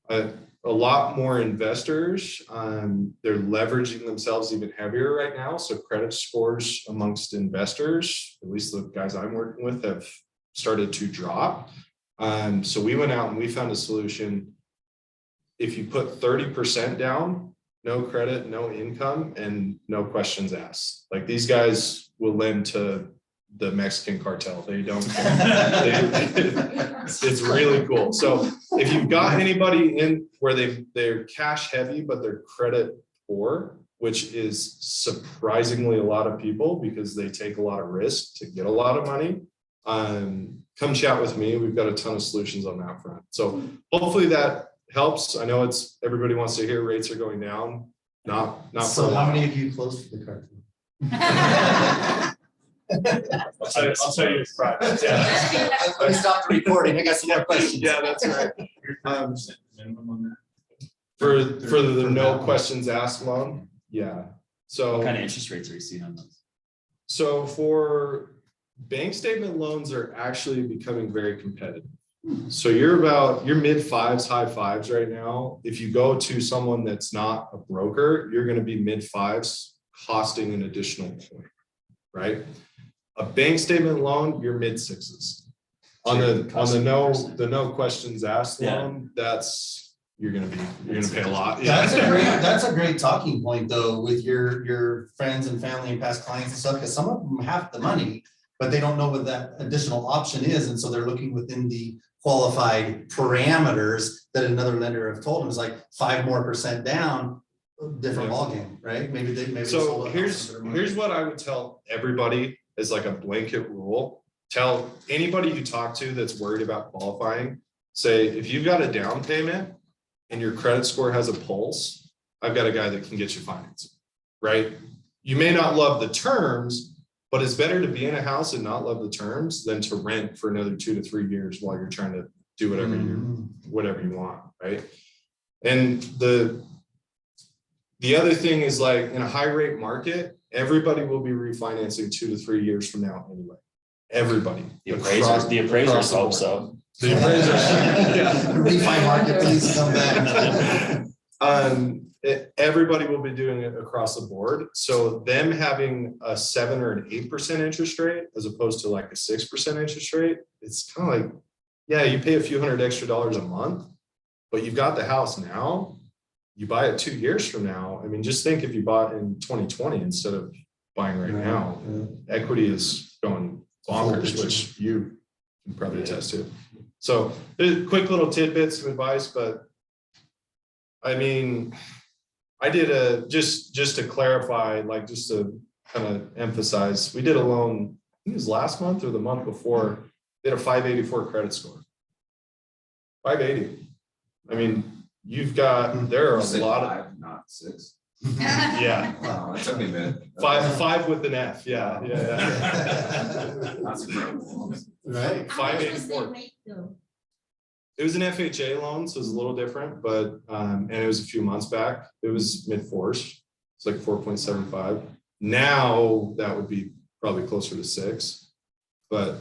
Speaker 13: a lot more investors. They're leveraging themselves even heavier right now. So credit scores amongst investors, at least the guys I'm working with, have started to drop. So we went out and we found a solution. If you put 30% down, no credit, no income, and no questions asked. Like these guys will lend to the Mexican cartel. They don't care. It's really cool. So if you've got anybody in where they're cash heavy, but they're credit poor, which is surprisingly a lot of people because they take a lot of risk to get a lot of money, come chat with me. We've got a ton of solutions on that front. So hopefully that helps. I know everybody wants to hear rates are going down. Not
Speaker 1: So
Speaker 13: for
Speaker 1: how many of you close to the cartel?
Speaker 13: I'll tell you it's private. Yeah.
Speaker 1: I stopped the recording. I got some more questions.
Speaker 13: Yeah, that's right. For the no questions asked loan, yeah. So
Speaker 5: What kind of interest rates are you seeing on those?
Speaker 13: So for bank statement loans are actually becoming very competitive. So you're mid 5s, high 5s right now. If you go to someone that's not a broker, you're going to be mid 5s, costing an additional point, right? A bank statement loan, you're mid 6s. On the no questions asked loan, you're gonna pay a lot. Yeah.
Speaker 1: That's a great talking point though, with your friends and family and past clients and stuff, because some of them have the money, but they don't know what that additional option is. And so they're looking within the qualified parameters that another lender have told them is like 5% more down, different ballgame, right?
Speaker 13: So here's what I would tell everybody as like a blanket rule. Tell anybody you talk to that's worried about qualifying, say, if you've got a down payment and your credit score has a pulse, I've got a guy that can get you financing, right? You may not love the terms, but it's better to be in a house and not love the terms than to rent for another 2 to 3 years while you're trying to do whatever you want, right? And the other thing is, like, in a high rate market, everybody will be refinancing 2 to 3 years from now anyway. Everybody.
Speaker 5: The appraisers hope so.
Speaker 13: The appraisers, yeah.
Speaker 1: Refi market, please come back.
Speaker 13: Everybody will be doing it across the board. So them having a 7 or an 8% interest rate, as opposed to like a 6% interest rate, it's kind of like, yeah, you pay a few $100 extra a month, but you've got the house now. You buy it 2 years from now. I mean, just think if you bought in 2020 instead of buying right now, equity is going bonkers, which you can probably attest to. So quick little tidbits of advice, but I mean, I did just to clarify, like just to kind of emphasize, we did a loan, I think it was last month or the month before, they had a 584 credit score. 580. I mean, there are a lot of,
Speaker 7: 5, not 6.
Speaker 13: yeah.
Speaker 7: Wow, that took me a minute.
Speaker 13: 5 with an F, yeah.
Speaker 7: That's great.
Speaker 1: Right.
Speaker 13: 584. It was an FHA loan, so it was a little different, but and it was a few months back. It was mid 4s. It's like 4.75. Now that would be probably closer to 6. But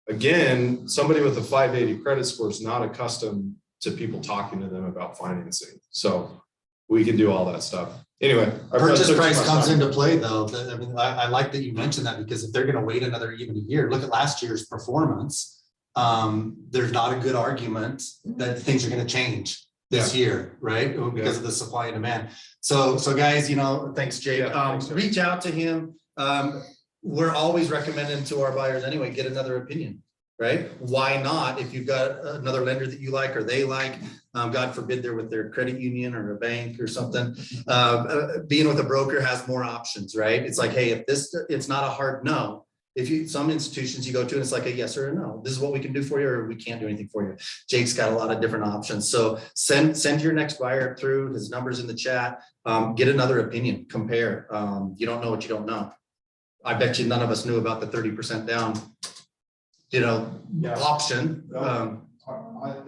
Speaker 13: again, somebody with a 580 credit score is not accustomed to people talking to them about financing. So we can do all that stuff. Anyway.
Speaker 1: Purchase price comes into play though. I mean, I like that you mentioned that because if they're gonna wait another even a year, look at last year's performance. There's not a good argument that things are gonna change this year, right? Because of the supply and demand. So guys, you know, thanks Jake. Reach out to him. We're always recommending to our buyers anyway, get another opinion, right? Why not? If you've got another lender that you like or they like, God forbid they're with their credit union or a bank or something. Being with a broker has more options, right? It's like, hey, if this, it's not a hard no. If you, some institutions you go to and it's like a yes or a no, this is what we can do for you, or we can't do anything for you. Jake's got a lot of different options. So send your next buyer through, his number's in the chat, get another opinion, compare. You don't know what you don't know. I bet you none of us knew about the 30% down, you know, option.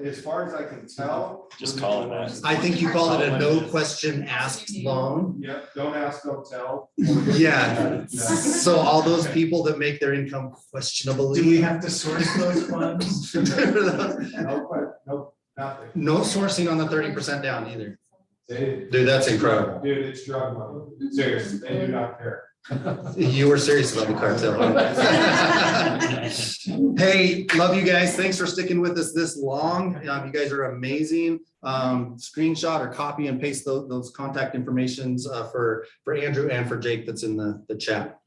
Speaker 13: As far as I can tell.
Speaker 5: Just call it that.
Speaker 1: I think you called it a no question asked loan.
Speaker 13: Yep, don't ask, don't tell.
Speaker 1: Yeah, so all those people that make their income questionably.
Speaker 12: Do we have to source those funds?
Speaker 13: No, nothing.
Speaker 1: No sourcing on the 30% down either.
Speaker 13: Dude,
Speaker 1: Dude, that's incredible.
Speaker 13: Dude, it's drug money. Seriously, they do not care.
Speaker 1: You were serious about the cartel. Hey, love you guys. Thanks for sticking with us this long. You guys are amazing. Screenshot or copy and paste those contact informations for Andrew and for Jake that's in the chat.